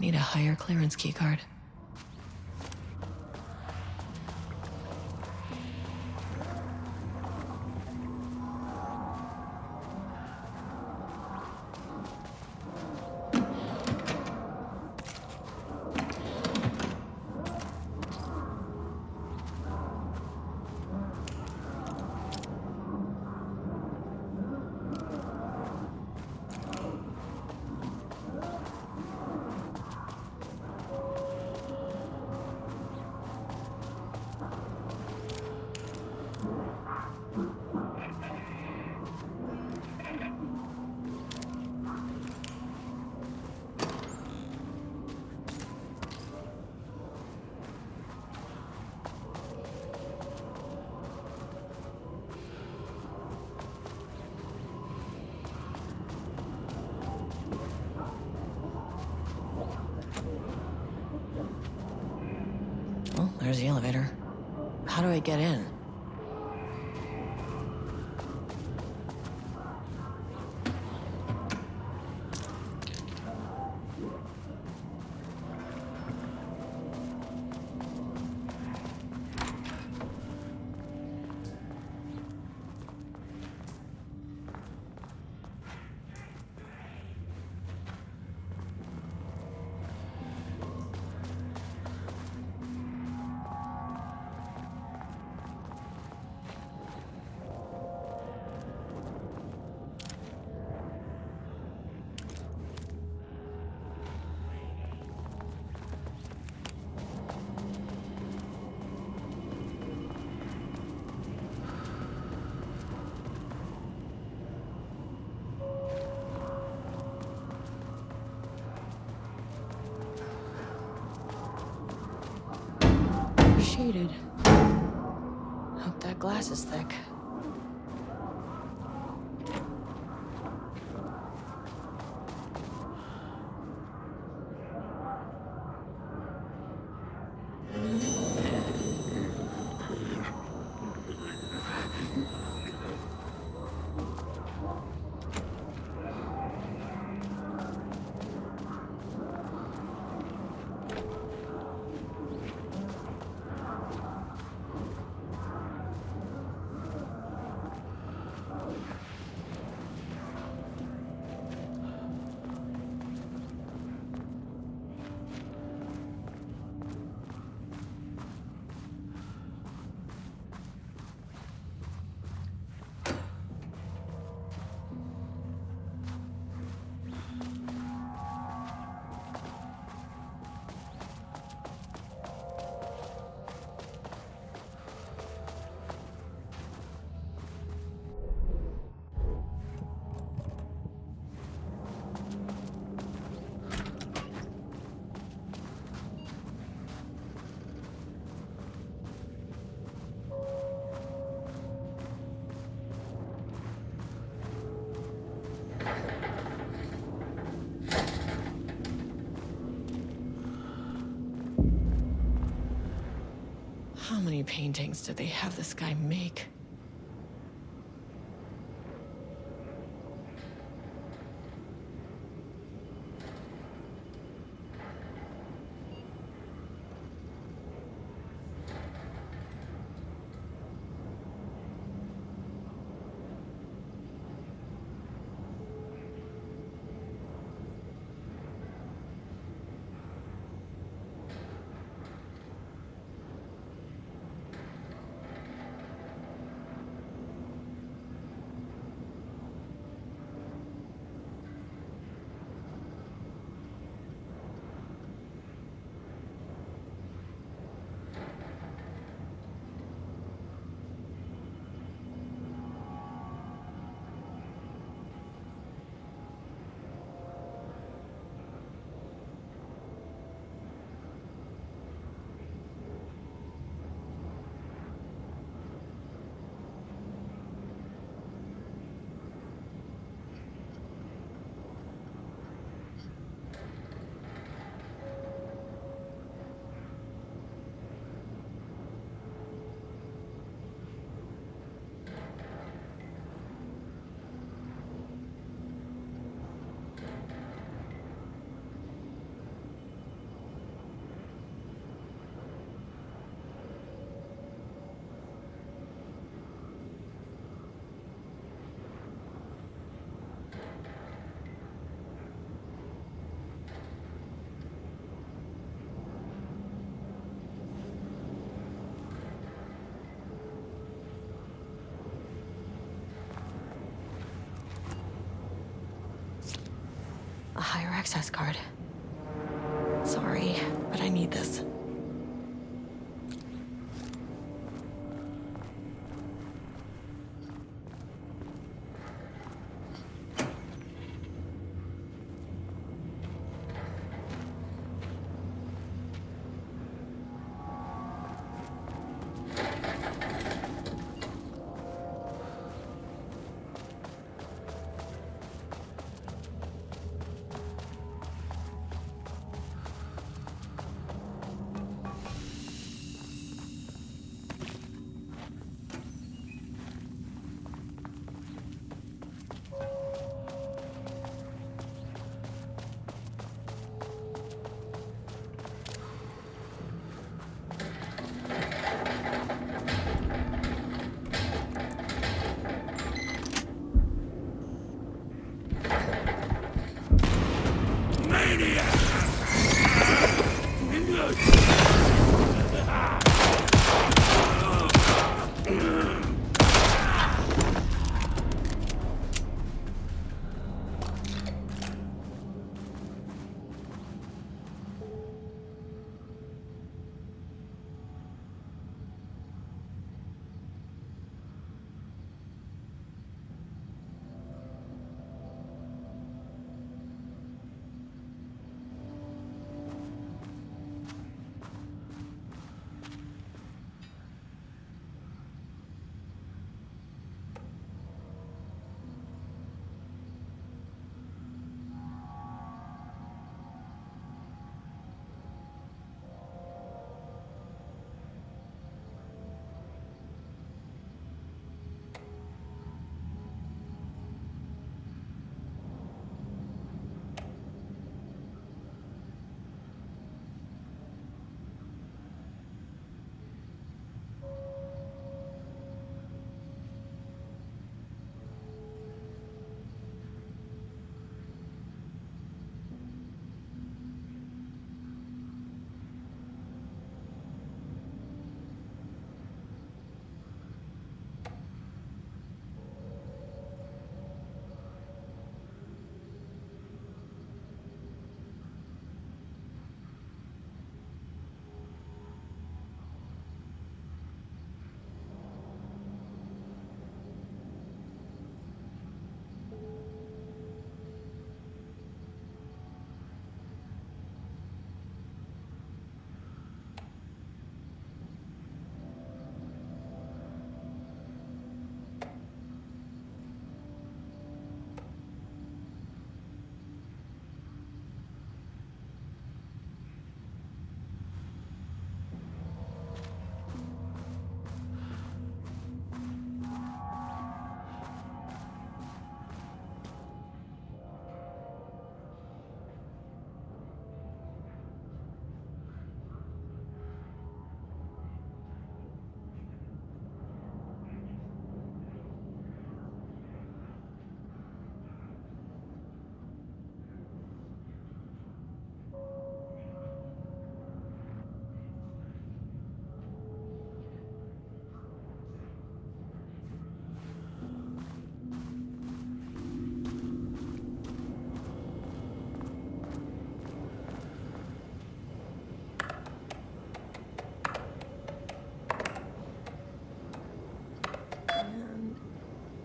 Need a higher clearance keycard. Well, there's the elevator. How do I get in? Shaded. Hope that glass is thick. How many paintings did they have this guy make? access card. Sorry, but I need this.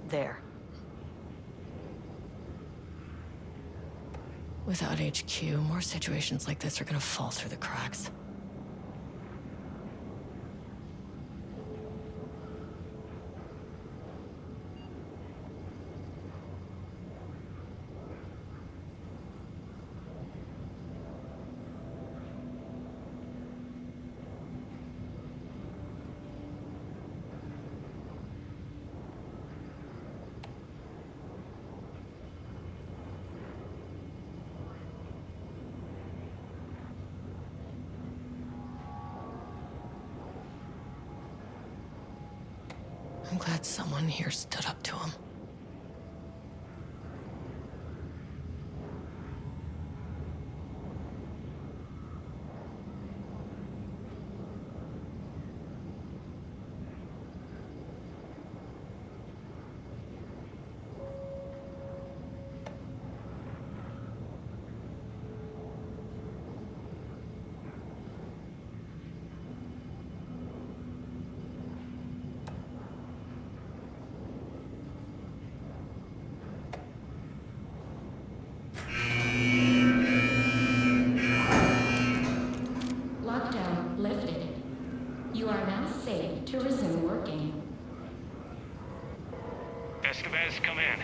There. Without HQ, more situations like this are gonna fall through the cracks. I'm glad someone here stood up to him. Estevez, come in.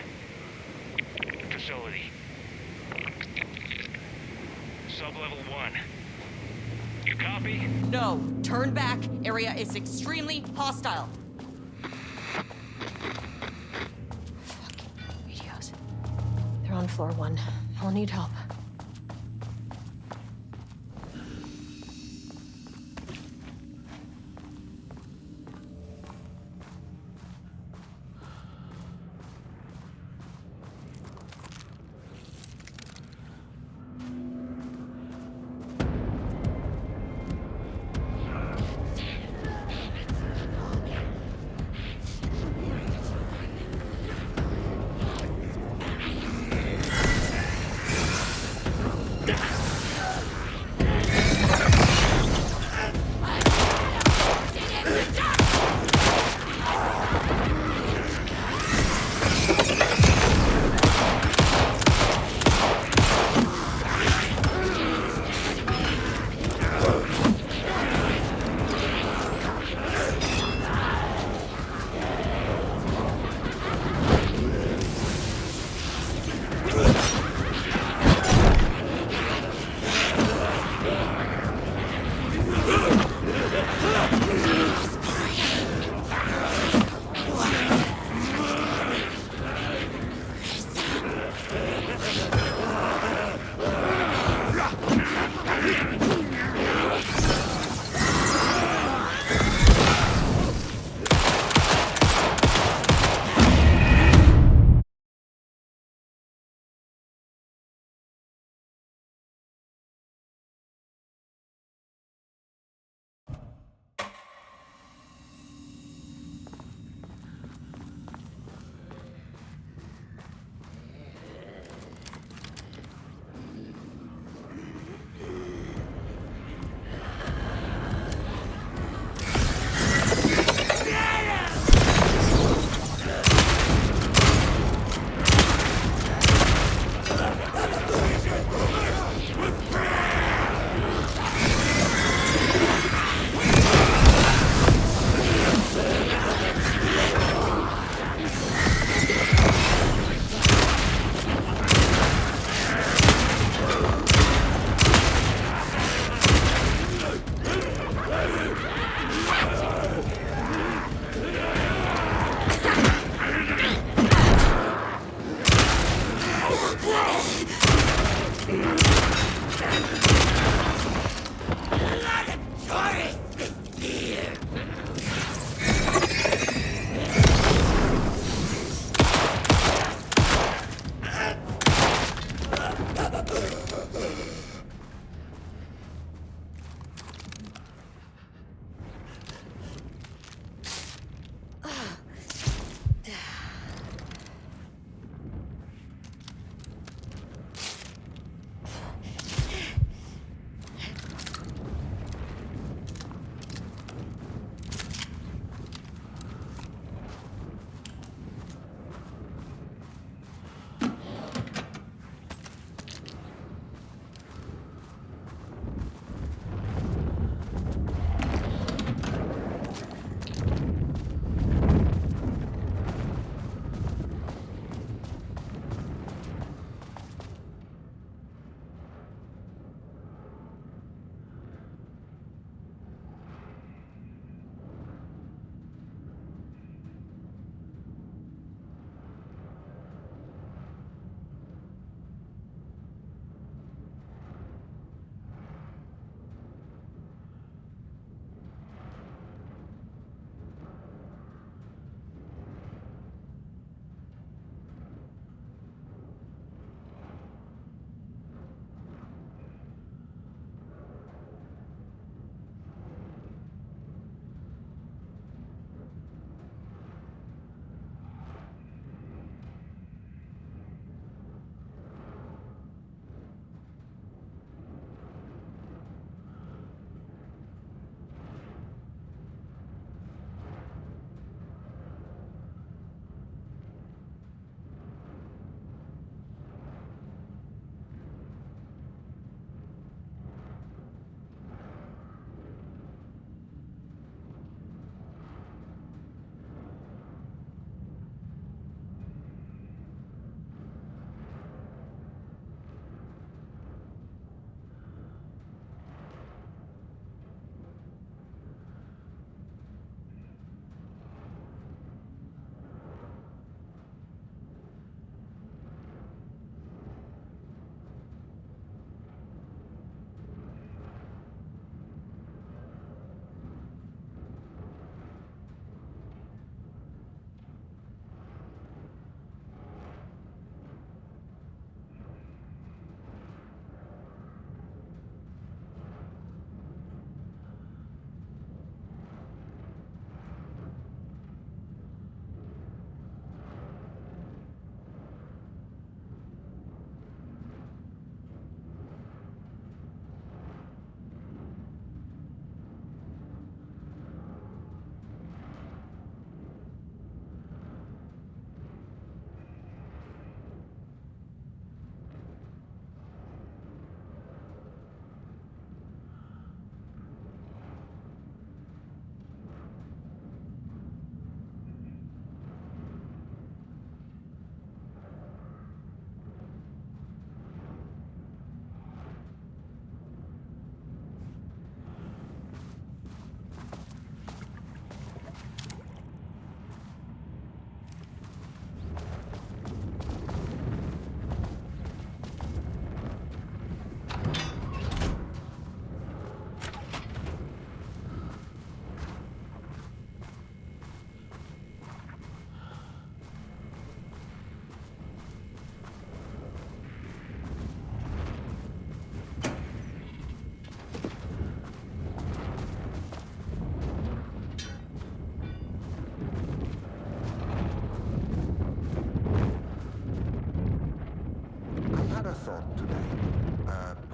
Facility. Sub-level 1. You copy? No. Turn back. Area is extremely hostile. Fucking radios. They're on floor 1. I'll need help.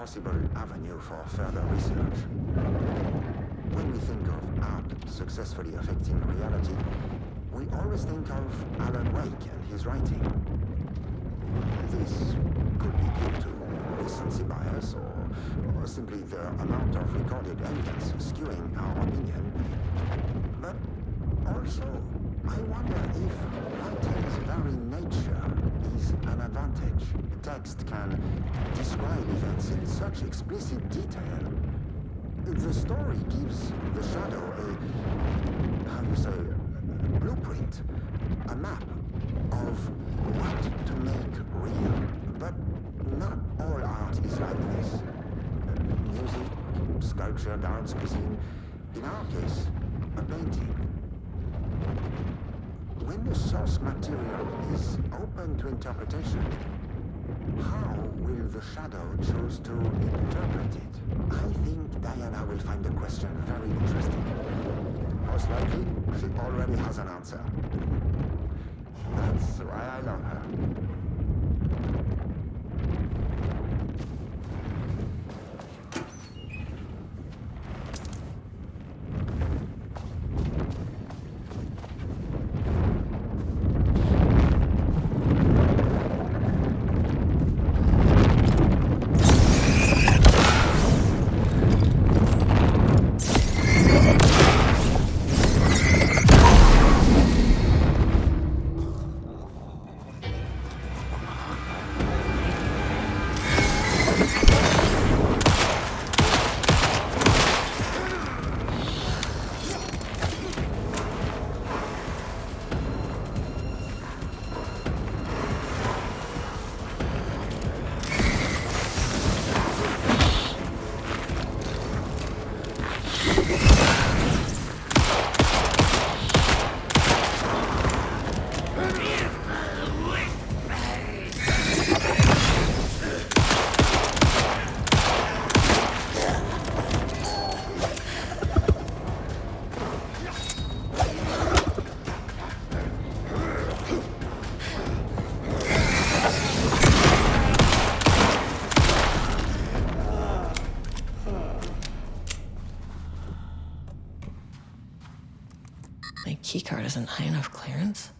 possible avenue for further research. When we think of art successfully affecting reality, we always think of Alan Wake and his writing. This could be due to recency bias or simply the amount of recorded evidence skewing our opinion. But also, I wonder if writing's very nature is an advantage. Text can describe events in such explicit detail. The story gives the shadow a blueprint, a map of what to make real. But not all art is like this. Music, sculpture, dance, cuisine. In our case, a painting. When the source material is open to interpretation, how will the shadow choose to interpret it? I think Diana will find the question very interesting. Most likely, she already has an answer. That's why I love her. My keycard isn't high enough clearance?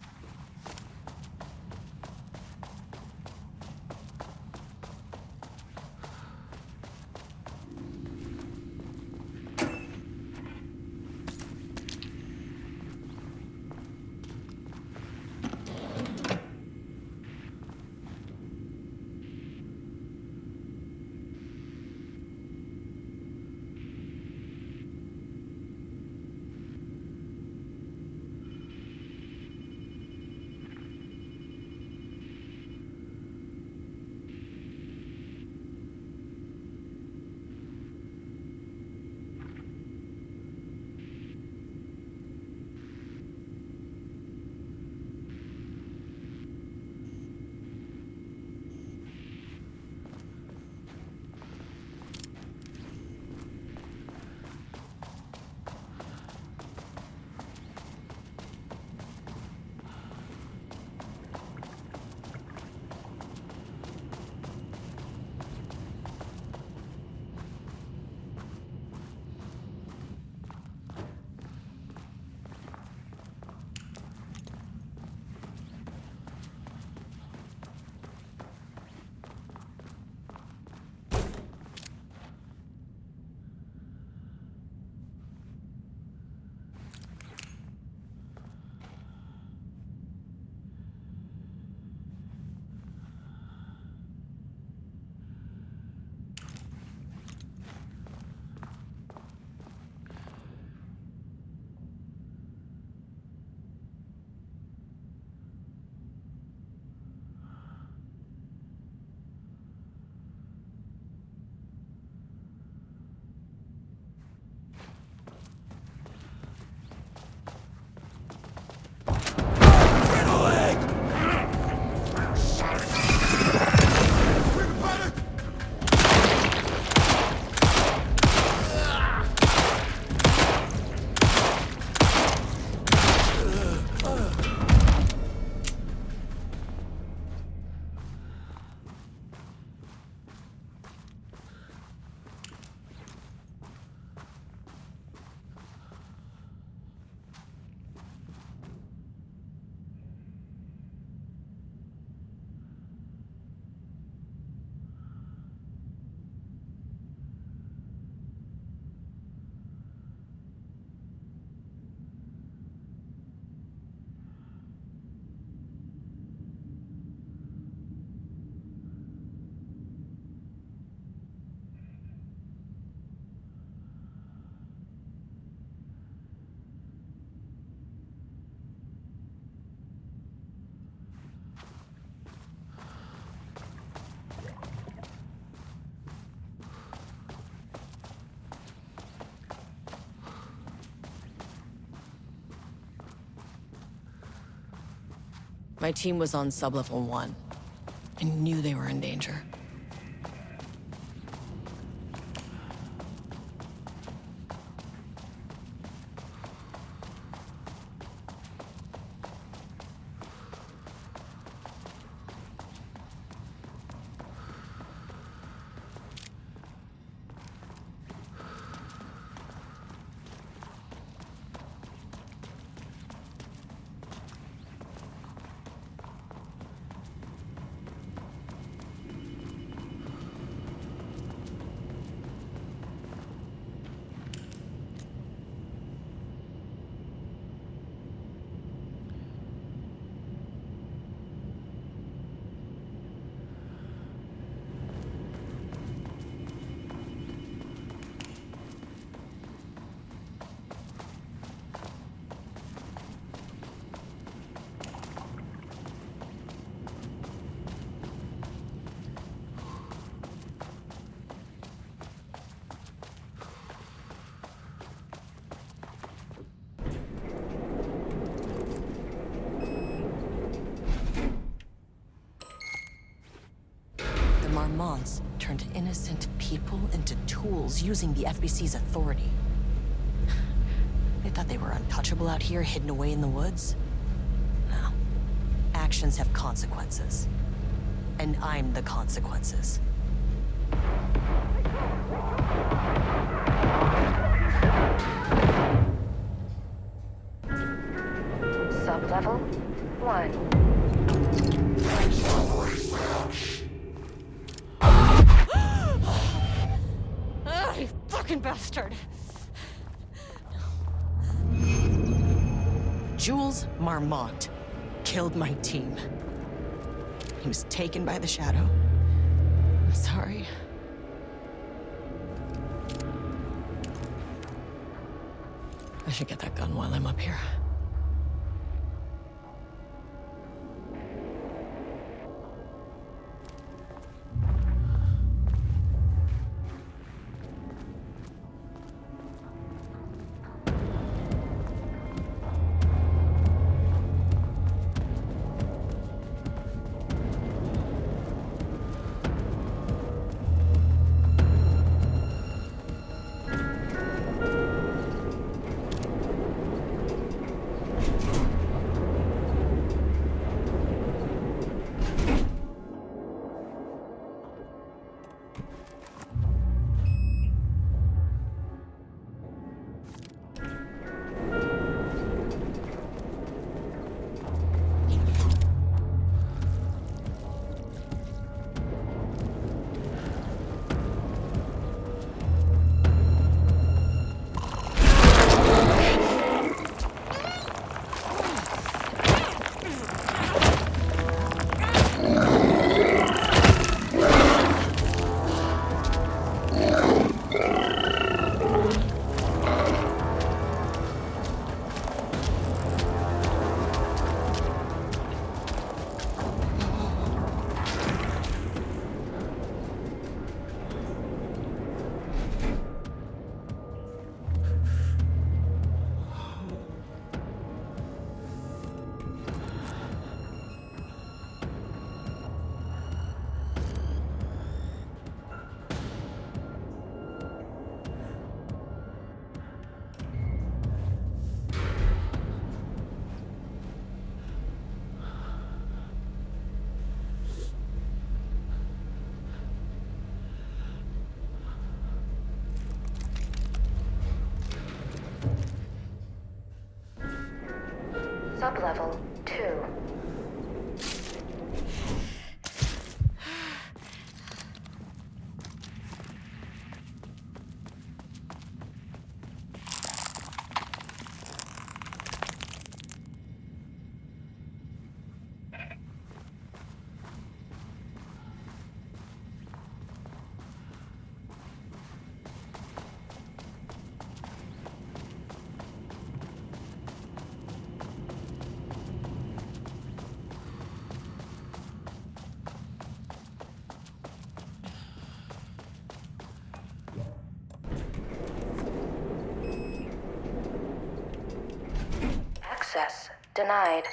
My team was on sublevel 1. I knew they were in danger. Marmonts turned innocent people into tools using the FBC's authority. They thought they were untouchable out here, hidden away in the woods. No. Actions have consequences. And I'm the consequences. Sublevel 1. You fucking bastard! Jules Marmont killed my team. He was taken by the Shadow. I'm sorry. I should get that gun while I'm up here. Sublevel 2. Access denied.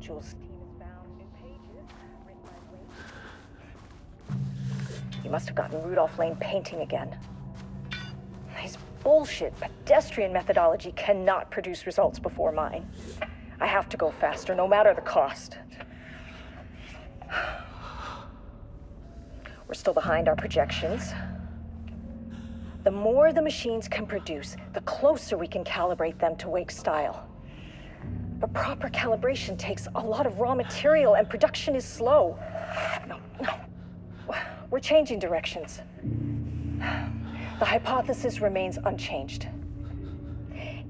Jules' team has found new pages written by Wade. You must have gotten Rudolph Lane painting again. His bullshit pedestrian methodology cannot produce results before mine. I have to go faster, no matter the cost. We're still behind our projections. The more the machines can produce, the closer we can calibrate them to Wake's style. But proper calibration takes a lot of raw material, and production is slow. No. We're changing directions. The hypothesis remains unchanged.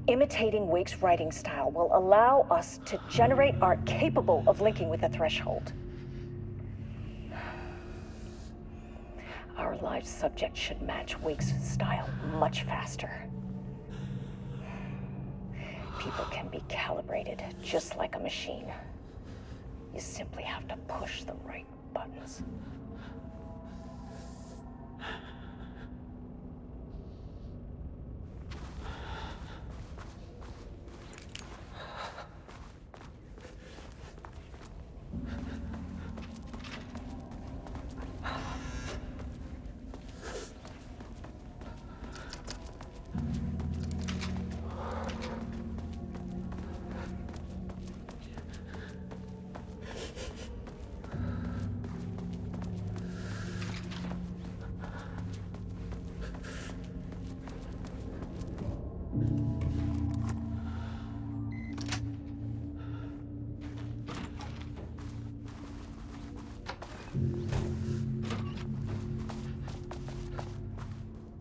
Imitating Wake's writing style will allow us to generate art capable of linking with the threshold. Our live subject should match Wake's style much faster. People can be calibrated just like a machine. You simply have to push the right buttons.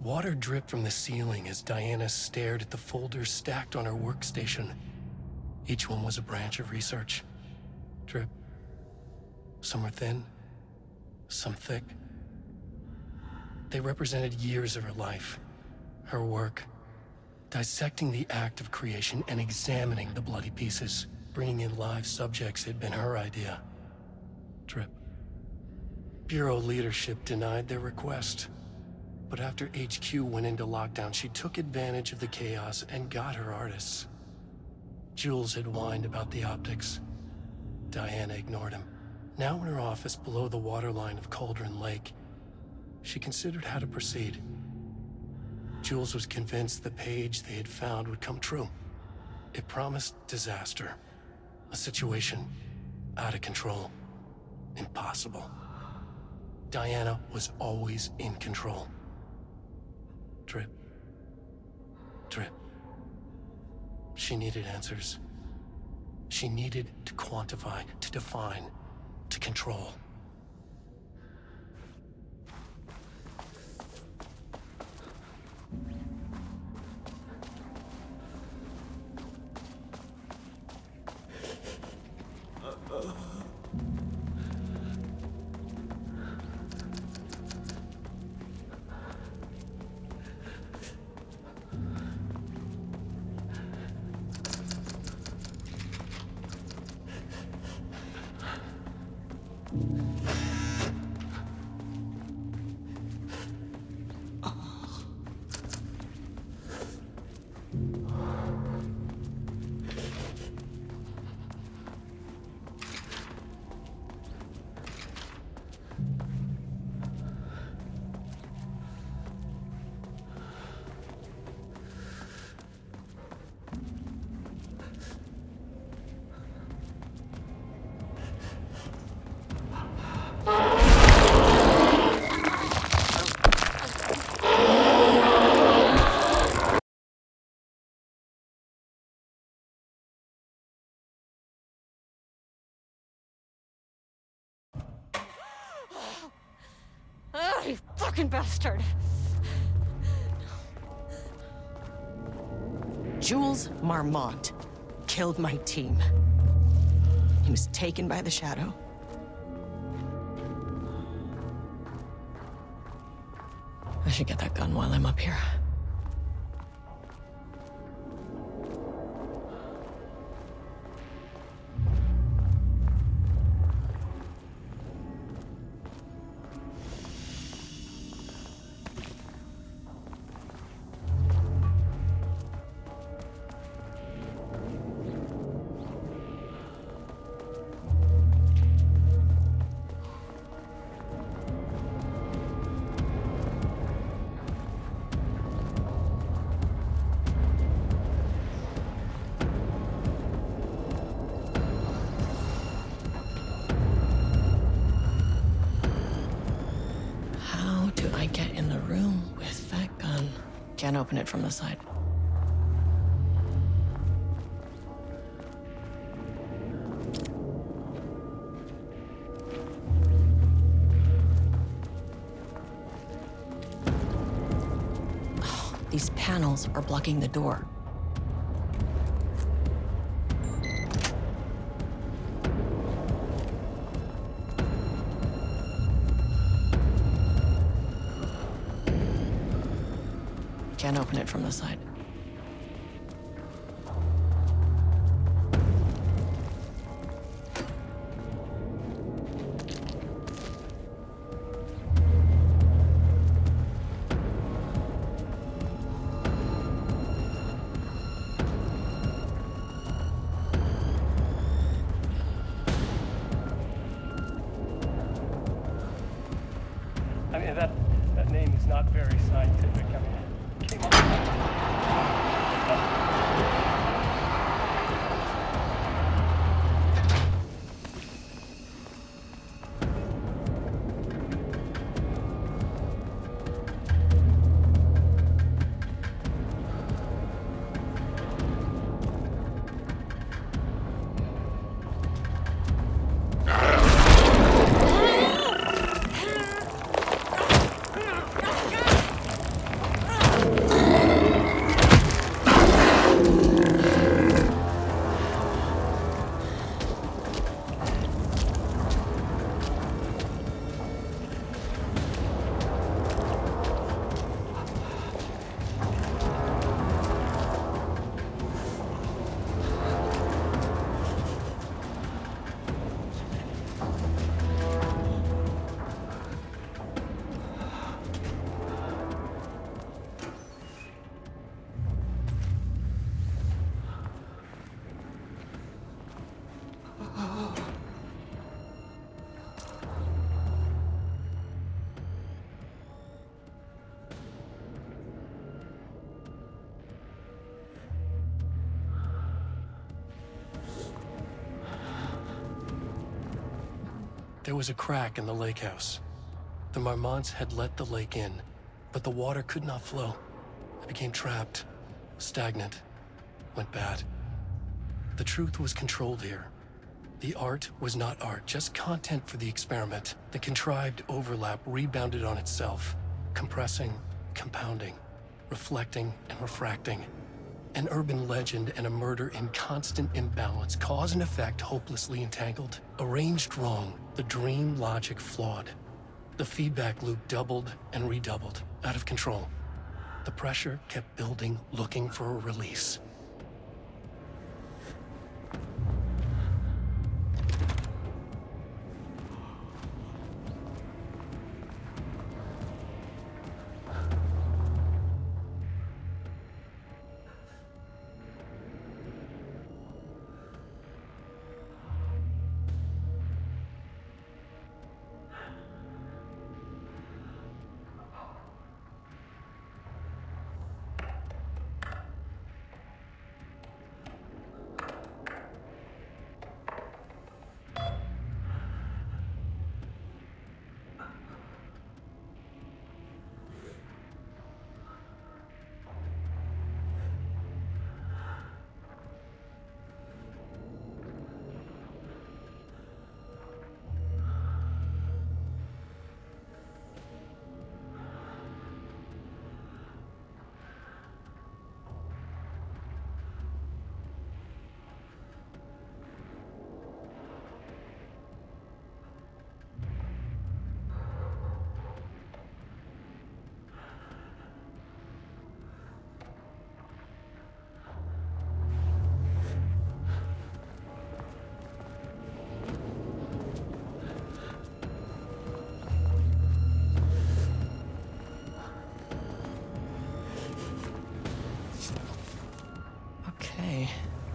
Water dripped from the ceiling as Diana stared at the folders stacked on her workstation. Each one was a branch of research. Drip. Some were thin, some thick. They represented years of her life, her work, dissecting the act of creation and examining the bloody pieces. Bringing in live subjects had been her idea. Drip. Bureau leadership denied their request. But after HQ went into lockdown, she took advantage of the chaos and got her artists. Jules had whined about the optics. Diana ignored him. Now in her office below the waterline of Cauldron Lake, she considered how to proceed. Jules was convinced the page they had found would come true. It promised disaster. A situation out of control. Impossible. Diana was always in control. Drip. Drip. She needed answers. She needed to quantify, to define, to control. You fucking bastard! Jules Marmont killed my team. He was taken by the shadow. I should get that gun while I'm up here. Can't open it from the side. Oh, these panels are blocking the door. Can't open it from the side. I mean, that name is not very scientific. I mean, it came up. There was a crack in the lake house. The Marmonts had let the lake in, but the water could not flow. It became trapped, stagnant, went bad. The truth was controlled here. The art was not art, just content for the experiment. The contrived overlap rebounded on itself, compressing, compounding, reflecting and refracting. An urban legend and a murder in constant imbalance, cause and effect hopelessly entangled. Arranged wrong, the dream logic flawed. The feedback loop doubled and redoubled, out of control. The pressure kept building, looking for a release.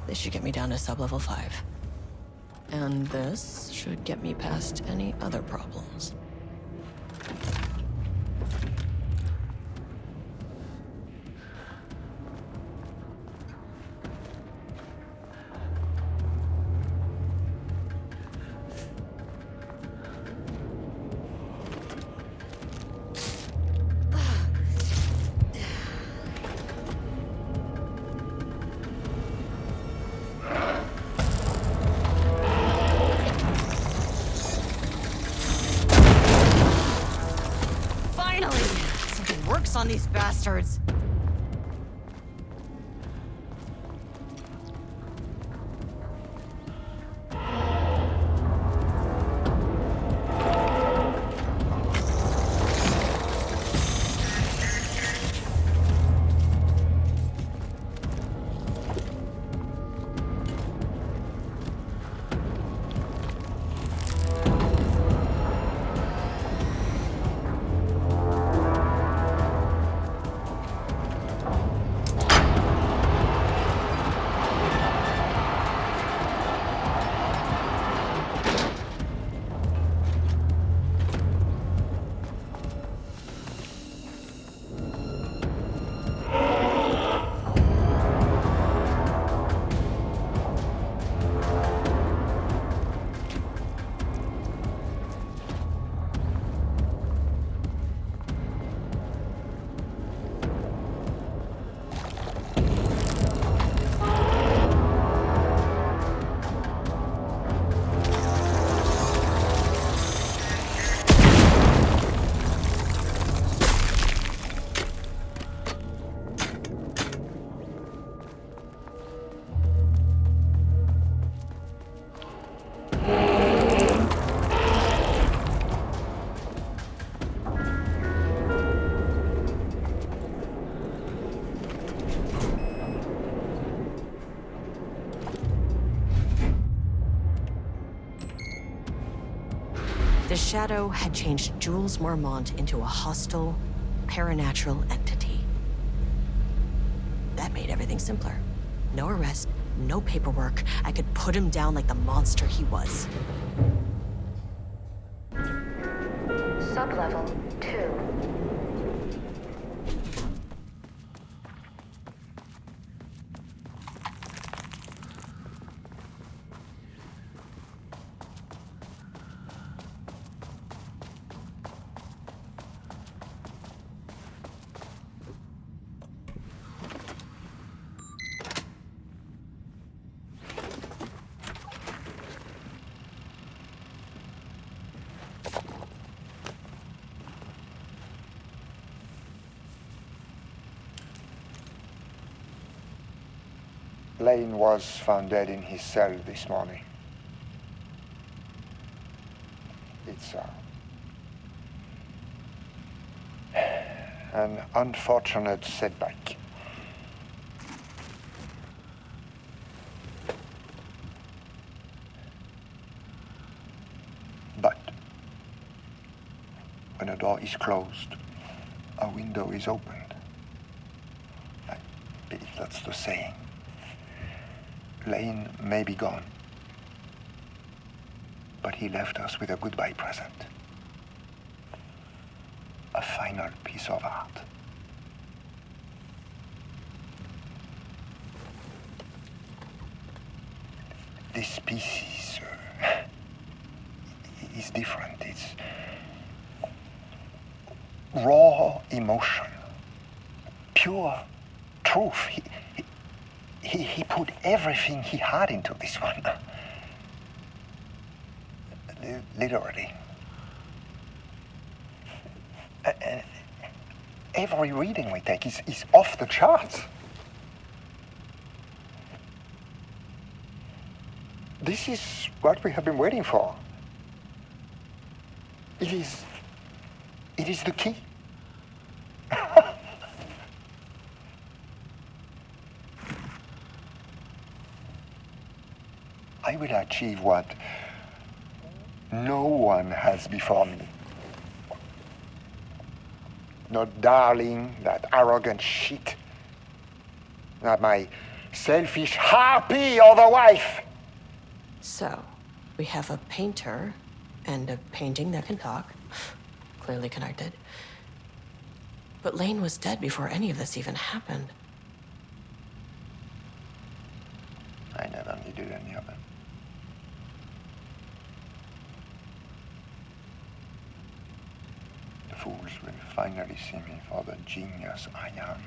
This should get me down to sub-level 5. And this should get me past any other problems. on these bastards. The Shadow had changed Jules Marmont into a hostile, paranatural entity. That made everything simpler. No arrest, no paperwork. I could put him down like the monster he was. Sublevel 2. Lane was found dead in his cell this morning. It's an unfortunate setback. But when a door is closed, a window is opened. I believe that's the saying. Lane may be gone, but he left us with a goodbye present. A final piece of art. This piece is different. It's raw emotion, pure truth. He put everything he had into this one. Literally. Every reading we take is off the charts. This is what we have been waiting for. It is the key. I will achieve what no one has before me. Not darling, that arrogant shit. Not my selfish harpy or the wife. So, we have a painter and a painting that can talk. Clearly connected. But Lane was dead before any of this even happened. I never needed any of it. The fools will finally see me for the genius I am.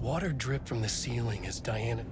Water dripped from the ceiling as Diana...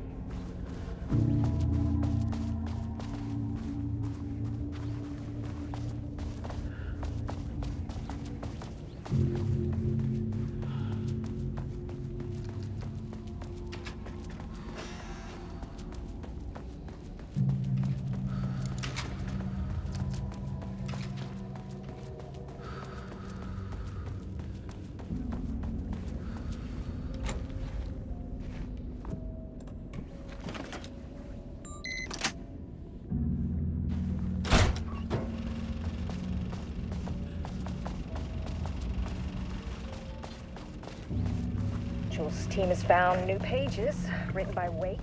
Jules' team has found new pages written by Wake.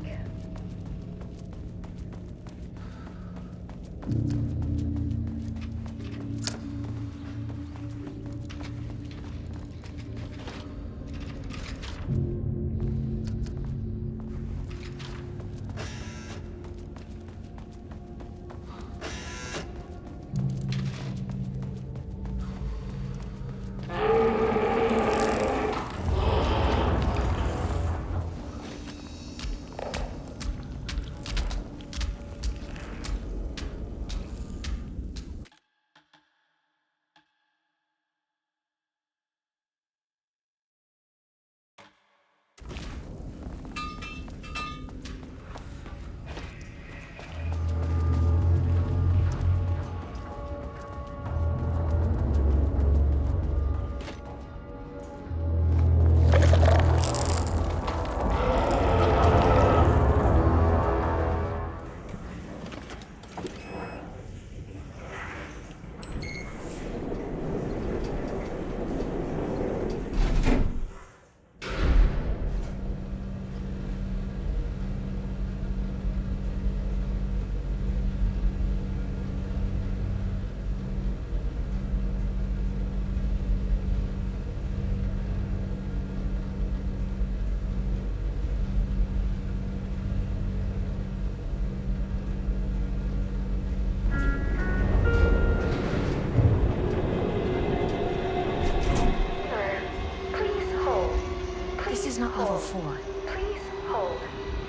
This is not level 4. Please hold.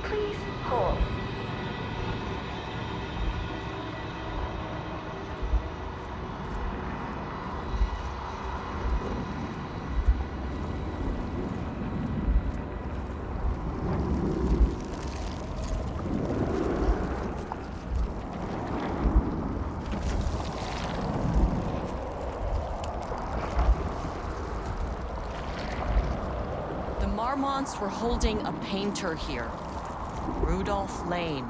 Please hold. Marmonts were holding a painter here. Rudolph Lane.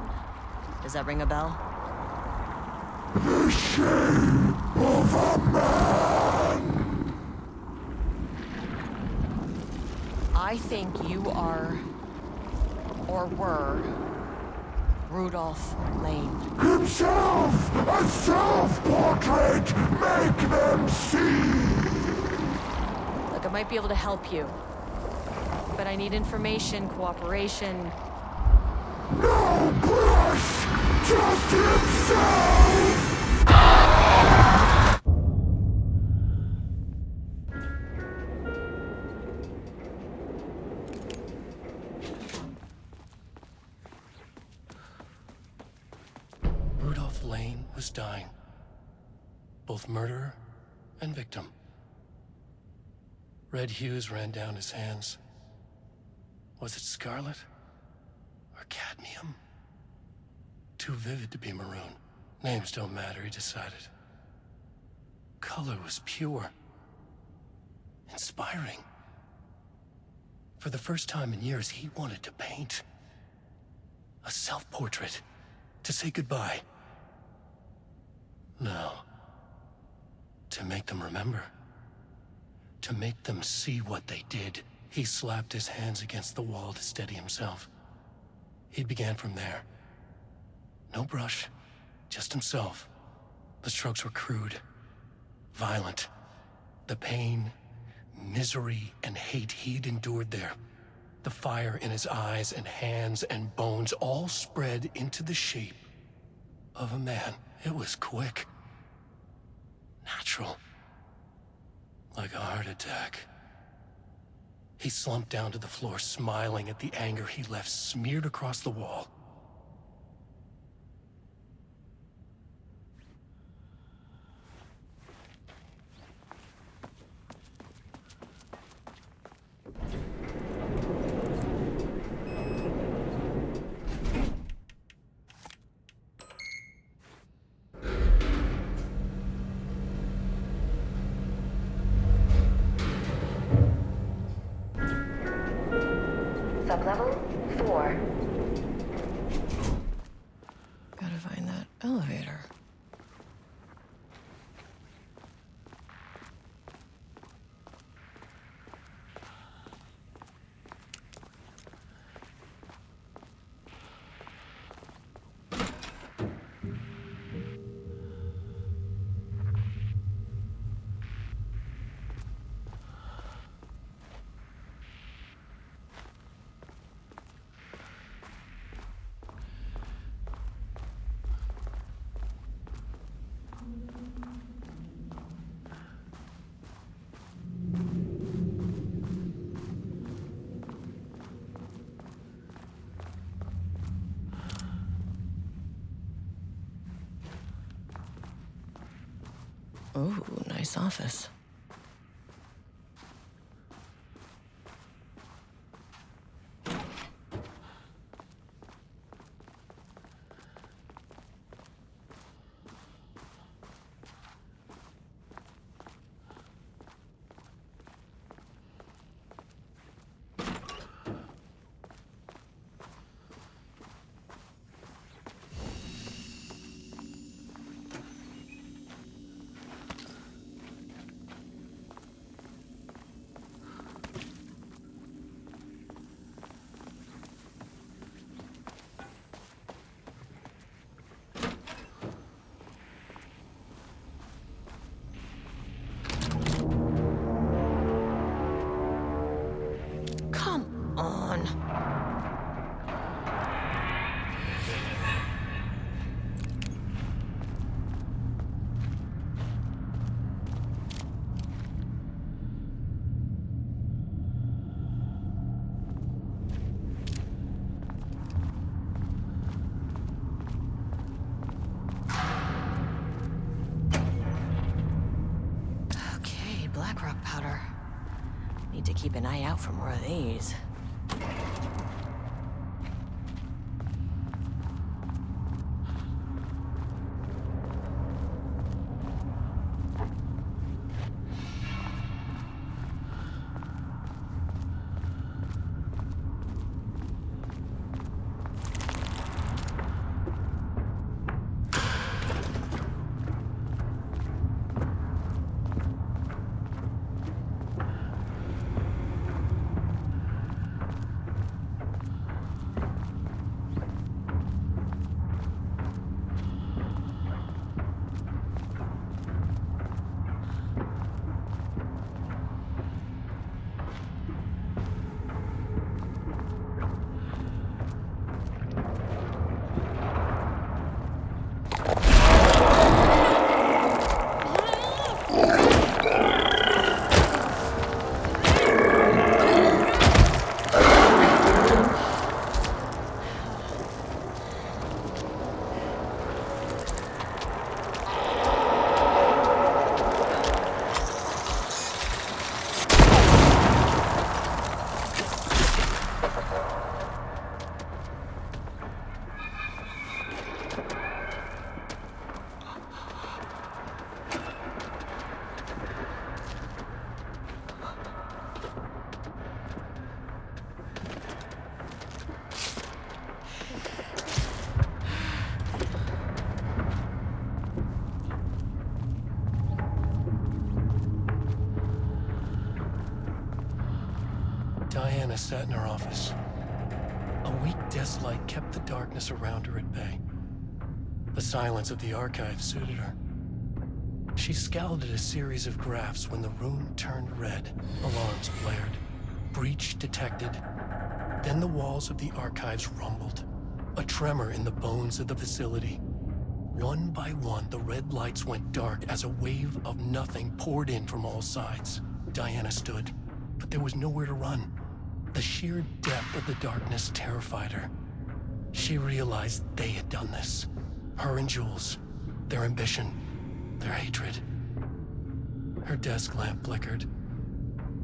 Does that ring a bell? The shape of a man! I think you are, or were, Rudolph Lane. Himself! A self-portrait! Make them see! Look, I might be able to help you. But I need information, cooperation. No brush! Just himself! Rudolph Lane was dying. Both murderer and victim. Red hues ran down his hands. Was it scarlet? Or cadmium? Too vivid to be maroon. Names don't matter, he decided. Color was pure. Inspiring. For the first time in years, he wanted to paint. A self-portrait. To say goodbye. No. To make them remember. To make them see what they did. He slapped his hands against the wall to steady himself. He began from there. No brush, just himself. The strokes were crude, violent. The pain, misery, and hate he'd endured there. The fire in his eyes and hands and bones all spread into the shape of a man. It was quick. Natural. Like a heart attack. He slumped down to the floor, smiling at the anger he left smeared across the wall. Sublevel 4. Gotta find that elevator. Ooh, nice office. Black rock powder. Need to keep an eye out for more of these. Diana sat in her office. A weak desk light kept the darkness around her at bay. The silence of the archive suited her. She scowled at a series of graphs when the room turned red. Alarms blared. Breach detected. Then the walls of the archives rumbled. A tremor in the bones of the facility. One by one, the red lights went dark as a wave of nothing poured in from all sides. Diana stood, but there was nowhere to run. The sheer depth of the darkness terrified her. She realized they had done this. Her and Jules. Their ambition. Their hatred. Her desk lamp flickered.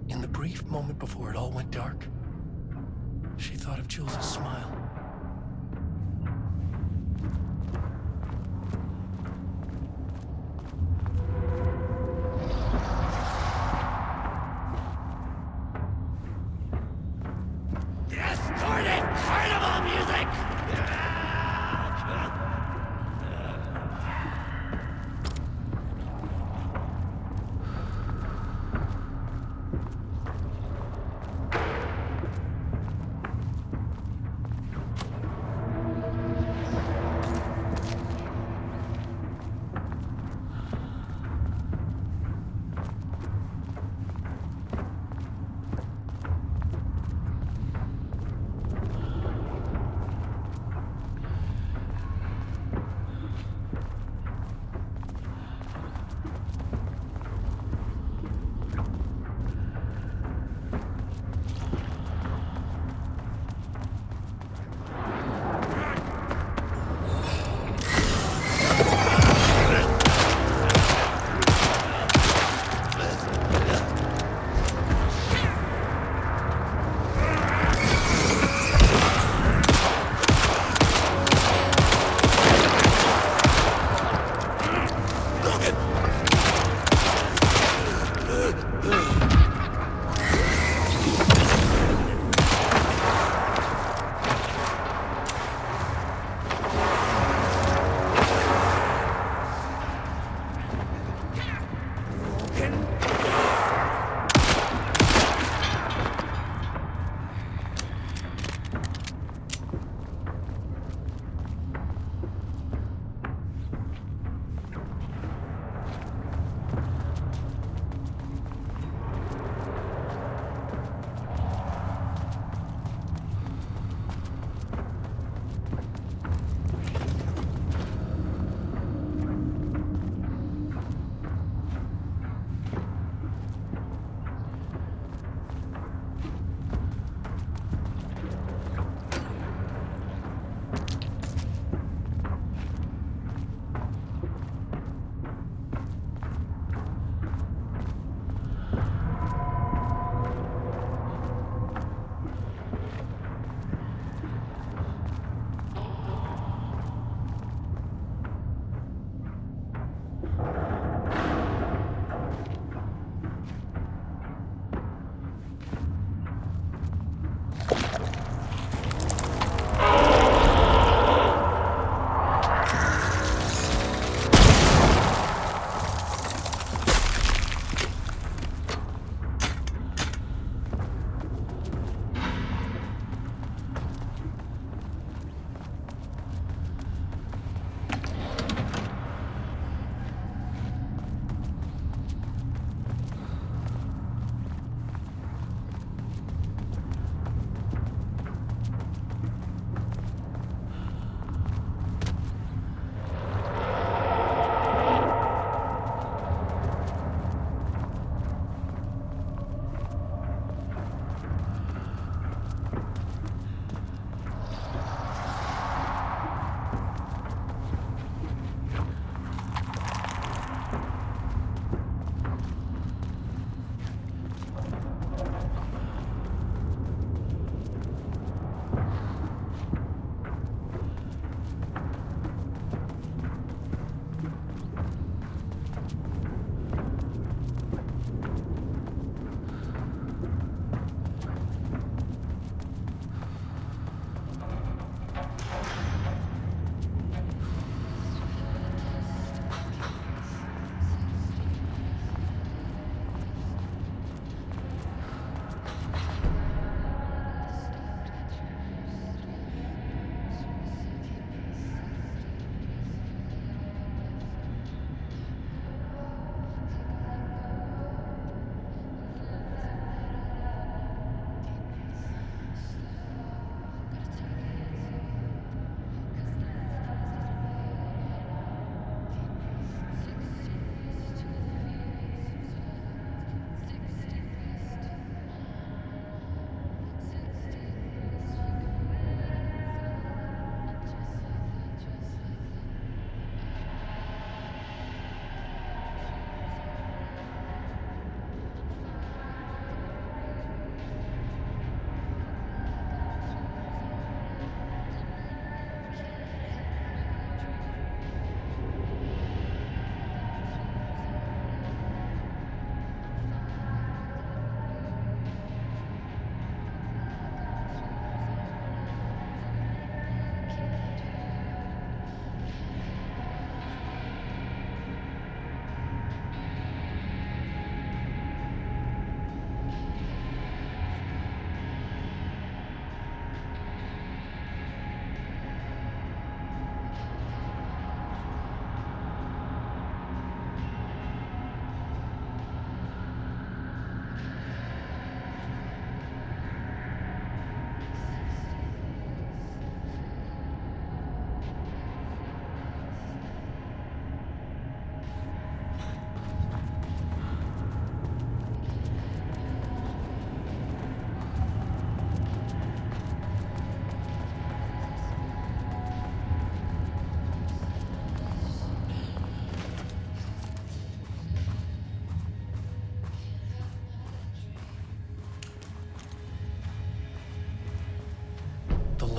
In the brief moment before it all went dark, she thought of Jules' smile. Distorted carnival music!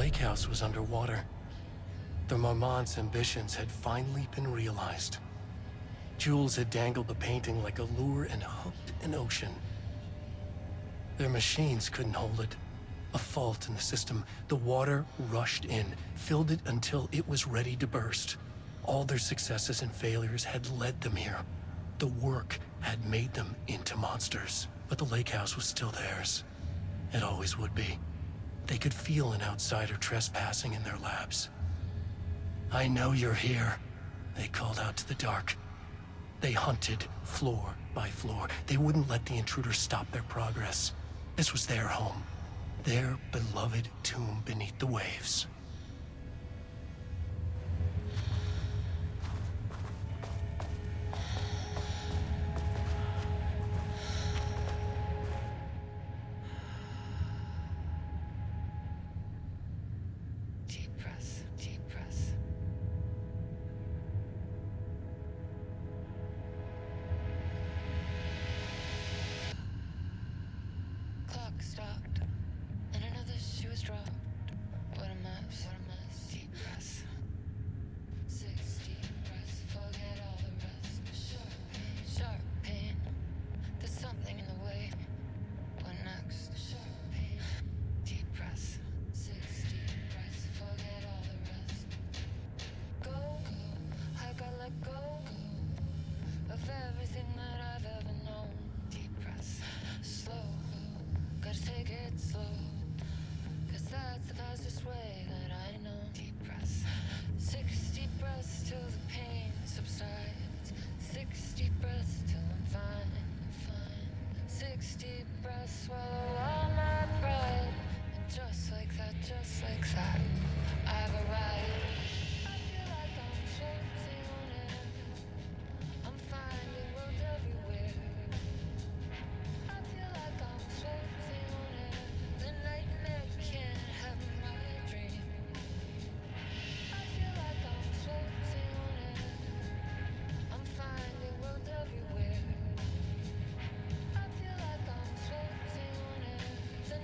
lake house was underwater. The Marmont's ambitions had finally been realized. Jules had dangled the painting like a lure and hooked an ocean. Their machines couldn't hold it. A fault in the system. The water rushed in, filled it until it was ready to burst. All their successes and failures had led them here. The work had made them into monsters, but the lake house was still theirs. It always would be. They could feel an outsider trespassing in their labs. "I know you're here," they called out to the dark. They hunted floor by floor. They wouldn't let the intruders stop their progress. This was their home, their beloved tomb beneath the waves. Stopped, and another shoe was dropped. What a mess, deep breaths. 6 deep breaths, forget all the rest. Sharp pain, there's something in the way. What next? Sharp pain, deep breaths. 6 deep breaths, forget all the rest. Go, I gotta let go of everything that I've ever known. Deep breaths, slow. Gotta take it slow, 'cause that's the fastest way that I know. Deep breaths, 6 deep breaths till the pain subsides. 6 deep breaths till I'm fine. 6 deep breaths, swallow all my pride. And just like that, I've arrived. I feel like I'm floating on air. I'm finding worlds everywhere. I feel like I'm floating on air. The nightmare can't have my dream. I feel like I'm floating on air. I'm finding worlds everywhere. I feel like I'm floating on air. The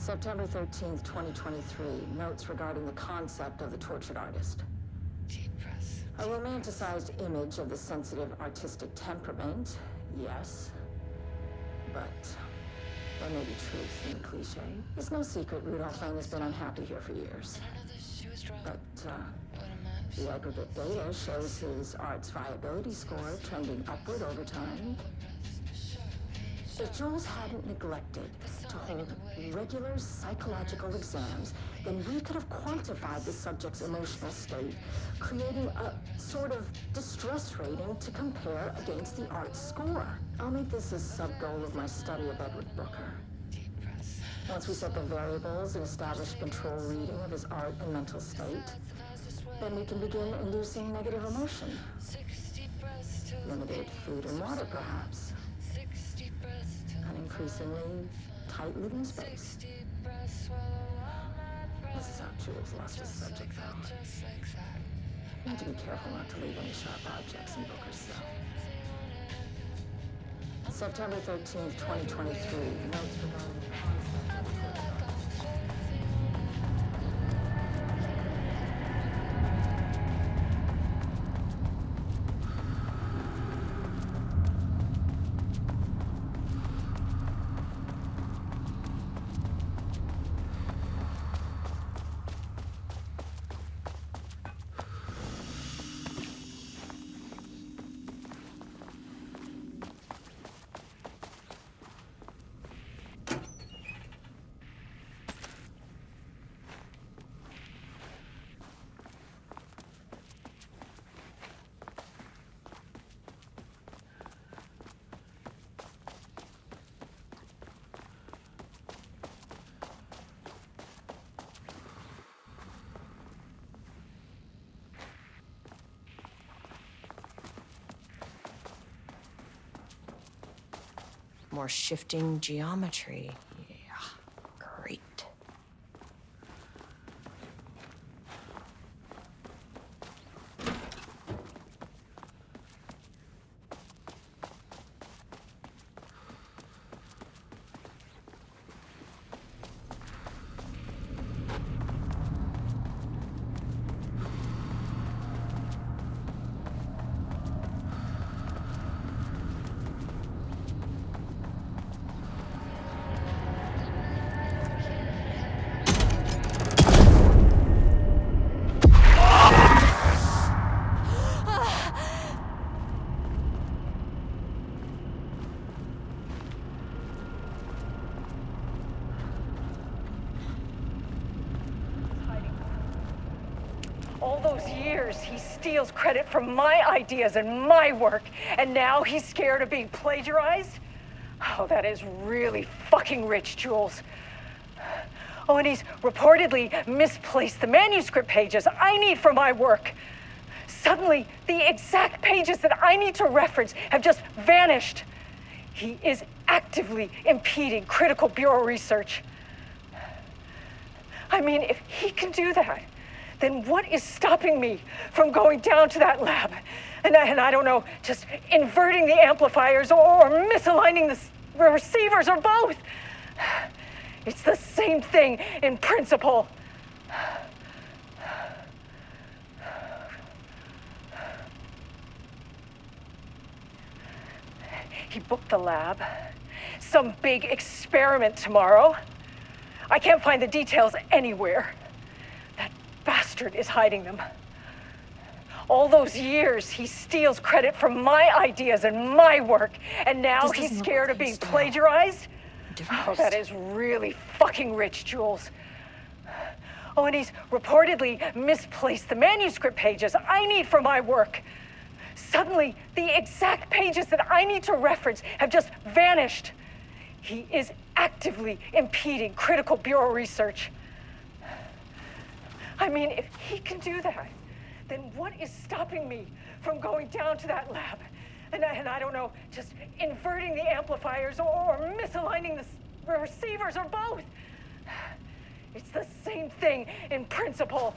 September 13th, 2023. Notes regarding the concept of the tortured artist. A romanticized image of the sensitive artistic temperament, yes. But there may be truth in the cliche. It's no secret Rudolph Lane has been unhappy here for years. But, the aggregate data shows his art's viability score trending upward over time. If Jules hadn't neglected to hold regular psychological exams, then we could have quantified the subject's emotional state, creating a sort of distress rating to compare against the art's score. I'll make this a sub-goal of my study of Edward Brooker. Once we set the variables and establish control reading of his art and mental state, then we can begin inducing negative emotion. Limited food and water, perhaps. An increasingly tight living space. This is how Jules lost his subject, though. We need to be careful not to leave any sharp objects in Booker's cell. September 13th, 2023. Notes regarding the concept. More shifting geometry. Yeah, great. All those years, he steals credit for my ideas and my work, and now he's scared of being plagiarized? Oh, that is really fucking rich, Jules. Oh, and he's reportedly misplaced the manuscript pages I need for my work. Suddenly, the exact pages that I need to reference have just vanished. He is actively impeding critical bureau research. I mean, if he can do that, then what is stopping me from going down to that lab? And I don't know, just inverting the amplifiers or misaligning the receivers or both. It's the same thing in principle. He booked the lab. Some big experiment tomorrow. I can't find the details anywhere. That bastard is hiding them. All those years, he steals credit for my ideas and my work, and now he's scared of being plagiarized? Oh, that is really fucking rich, Jules. Oh, and he's reportedly misplaced the manuscript pages I need for my work. Suddenly, the exact pages that I need to reference have just vanished. He is actively impeding critical bureau research. I mean, if he can do that, then what is stopping me from going down to that lab? And I don't know, just inverting the amplifiers or misaligning the receivers or both. It's the same thing in principle.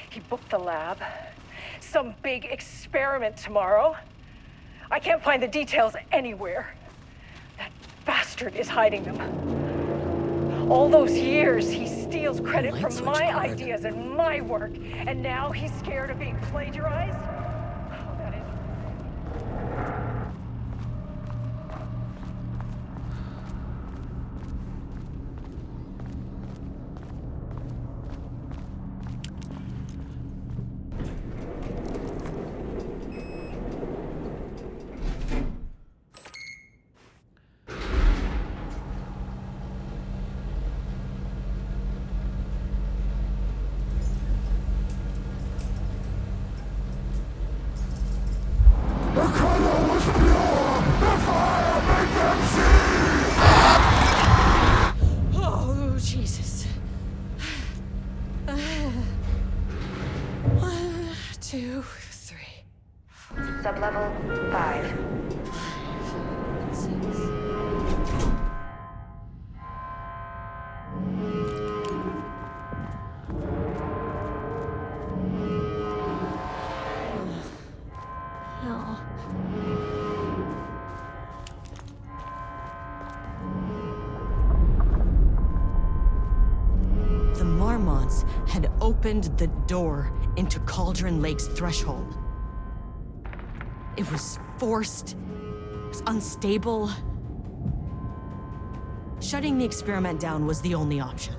He booked the lab. some big experiment tomorrow. I can't find the details anywhere. That bastard is hiding them. All those years, he steals credit from my ideas and my work, and now he's scared of being plagiarized? Oh, that is... Oh, Jesus. 1, 2, 3. Sublevel 5. 6. Hell. The Marmonts had opened the door into Cauldron Lake's threshold. It was forced, it was unstable. Shutting the experiment down was the only option.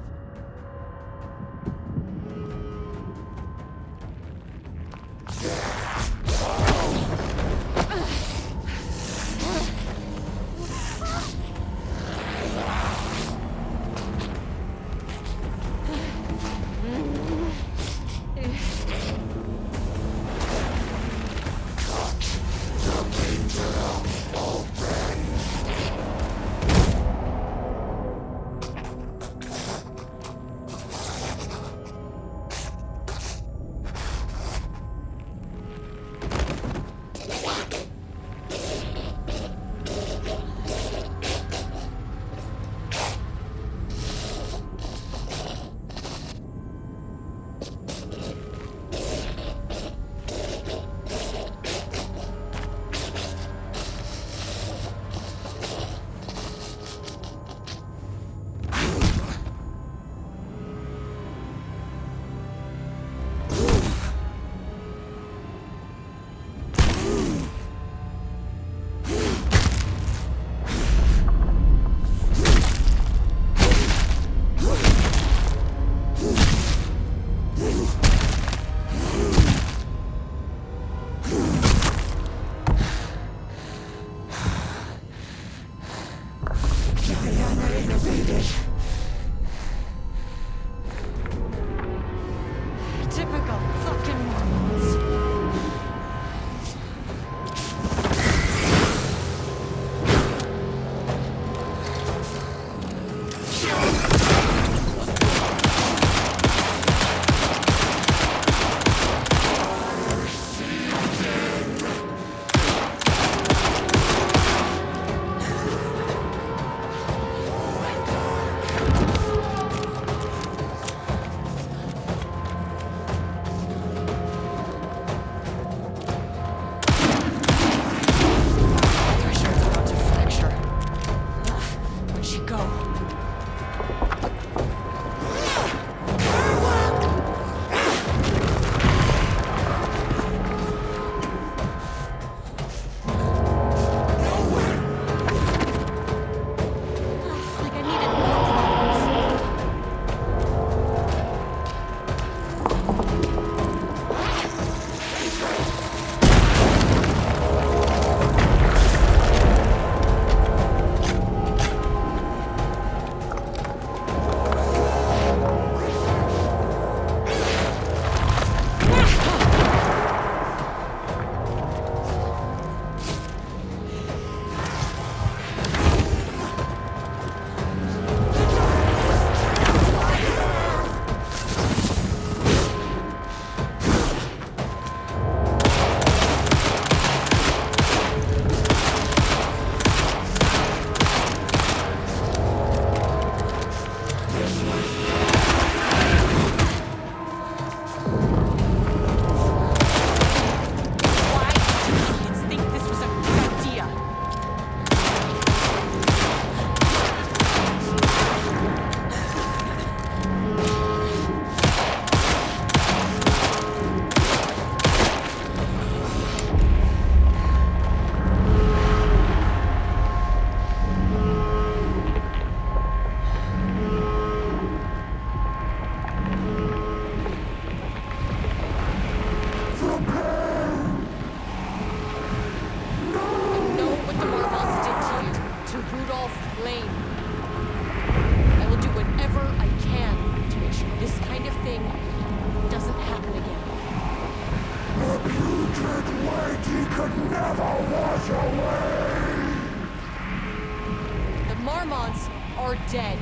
dead.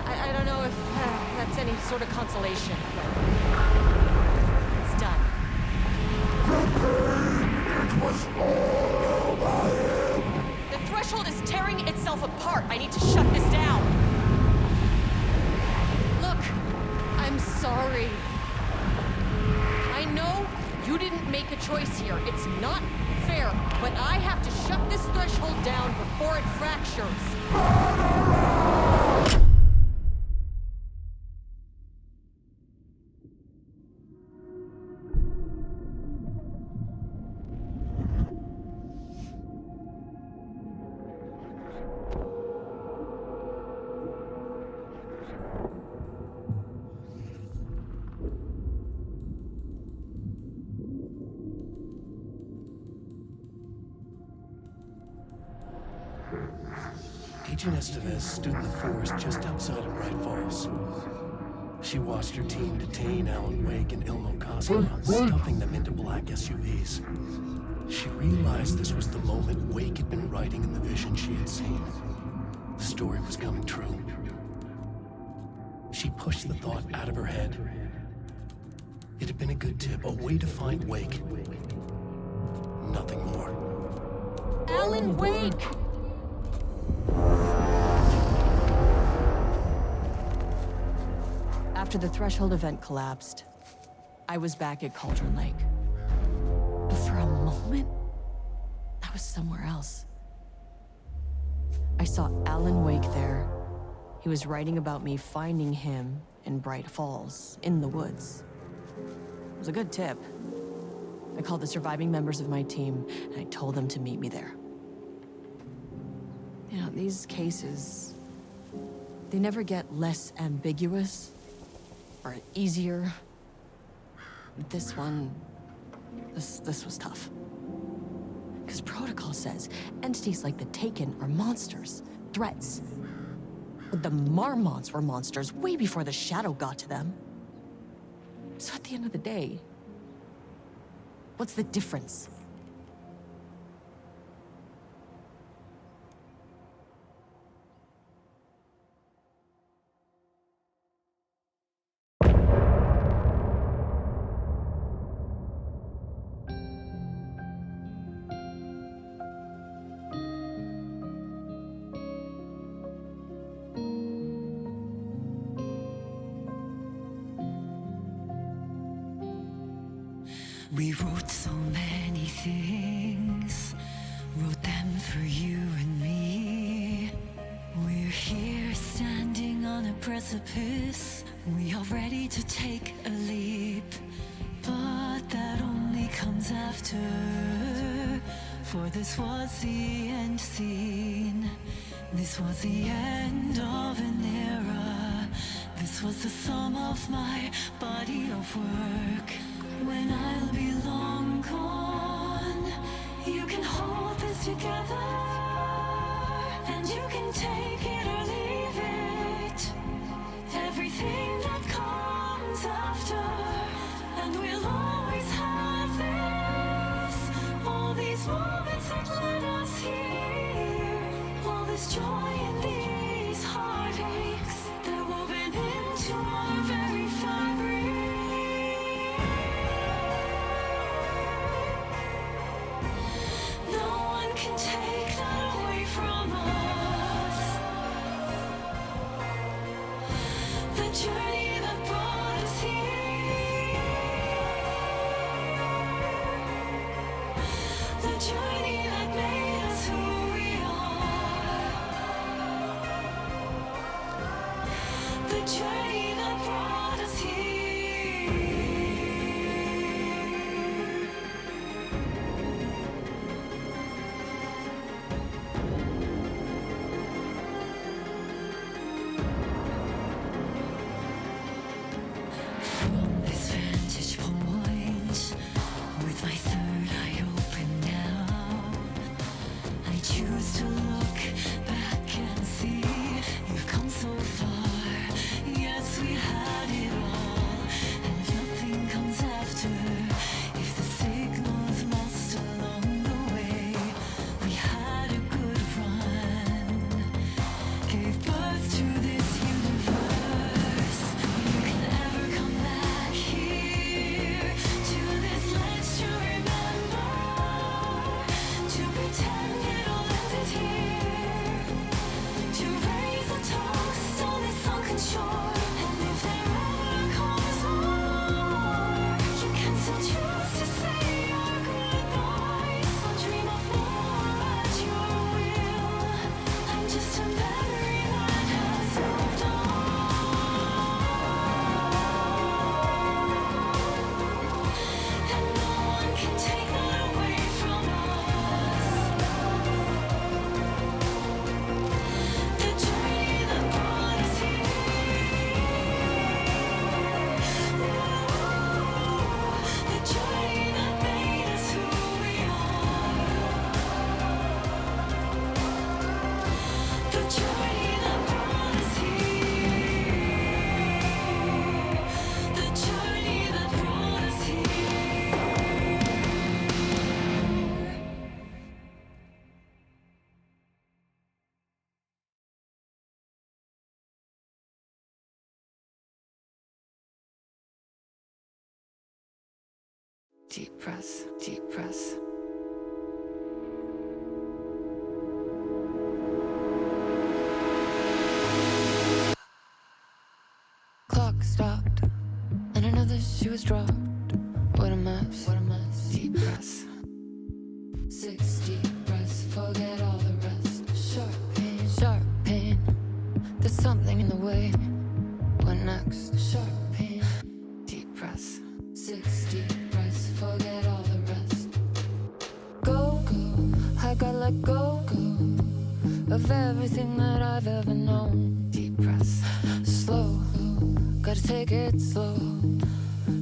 I don't know if that's any sort of consolation, but it's done. It was all over him. The threshold is tearing itself apart. I need to shut this down. Look, I'm sorry. I know you didn't make a choice here. It's not fair, but I have to shut this threshold down before it fractures. Agent Estevez stood in the forest just outside of Bright Falls. She watched her team detain Alan Wake and Ilmo Koskela, stuffing them into black SUVs. She realized this was the moment Wake had been writing in the vision she had seen. The story was coming true. She pushed the thought out of her head. It had been a good tip, a way to find Wake. Nothing more. Alan Wake! After the threshold event collapsed, I was back at Cauldron Lake. But for a moment, I was somewhere else. I saw Alan Wake there. He was writing about me finding him in Bright Falls, in the woods. It was a good tip. I called the surviving members of my team, and I told them to meet me there. You know, these cases, they never get less ambiguous or easier. This one, this was tough. Because protocol says entities like the Taken are monsters, threats. But the Marmonts were monsters way before the Shadow got to them. So at the end of the day, what's the difference? We wrote so many things, wrote them for you and me. We're here standing on a precipice. We are ready to take a leap, but that only comes after. For this was the end scene. This was the end of an era. This was the sum of my body of work. When I'll be long gone, you can hold this together, and you can take it or leave it. Everything that comes after, and we'll always have this. All these moments that led us here, all this joy and these heartaches, they're woven into our very fabric. Can take that away from us. The journey that brought us here. The journey that made us who we are. deep press, deep press. Clock stopped, and another shoe was dropped. What a mess, deep press. 6 deep breaths, forget all the rest. Sharp pain, there's something in the way. What next? Sharp pain, deep press. 6 deep breaths, forget all the rest. Go, I gotta let go of everything that I've ever known. Deep press, slow, gotta take it slow,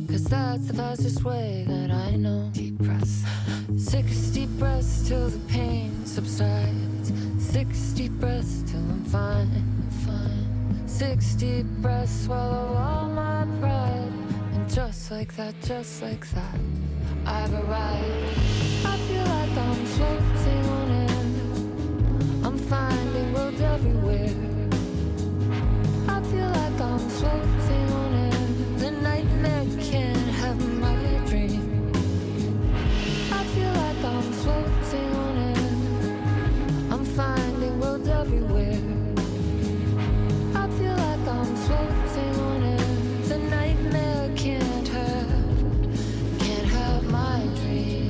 'cause that's the fastest way that I know. Deep press, 6 deep breaths till the pain subsides. 6 deep breaths till I'm fine. 6 deep breaths, swallow all my pride. And just like that, I've arrived. I feel like I'm floating on air. I'm finding worlds everywhere. I feel like I'm floating on air. The nightmare can't have my dream. I feel like I'm floating on air. I'm finding worlds everywhere. I feel like I'm floating on air. The nightmare can't have my dream.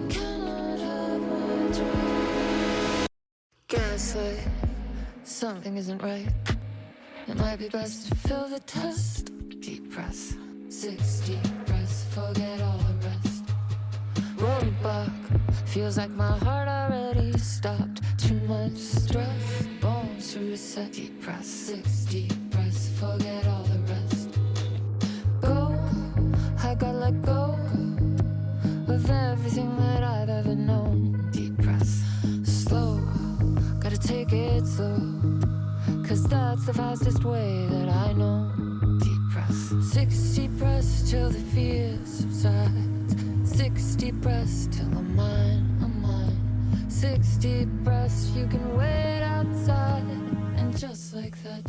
Cannot have my dream. Gaslight, something isn't right. It might be best to fill the test. Deep press, 6 deep breaths, forget all the rest. Roadblock, feels like my heart already stopped. Too much stress, bones to reset. Deep press, 6 deep breaths, forget all the rest. Go, I gotta let go of everything that I've ever known. Deep press, slow, gotta take it slow, 'cause that's the fastest way that I know. Deep press, 6 deep breaths till the fear subsides. 6 deep breaths till I'm mine. 6 deep breaths, you can wait outside. And just like that,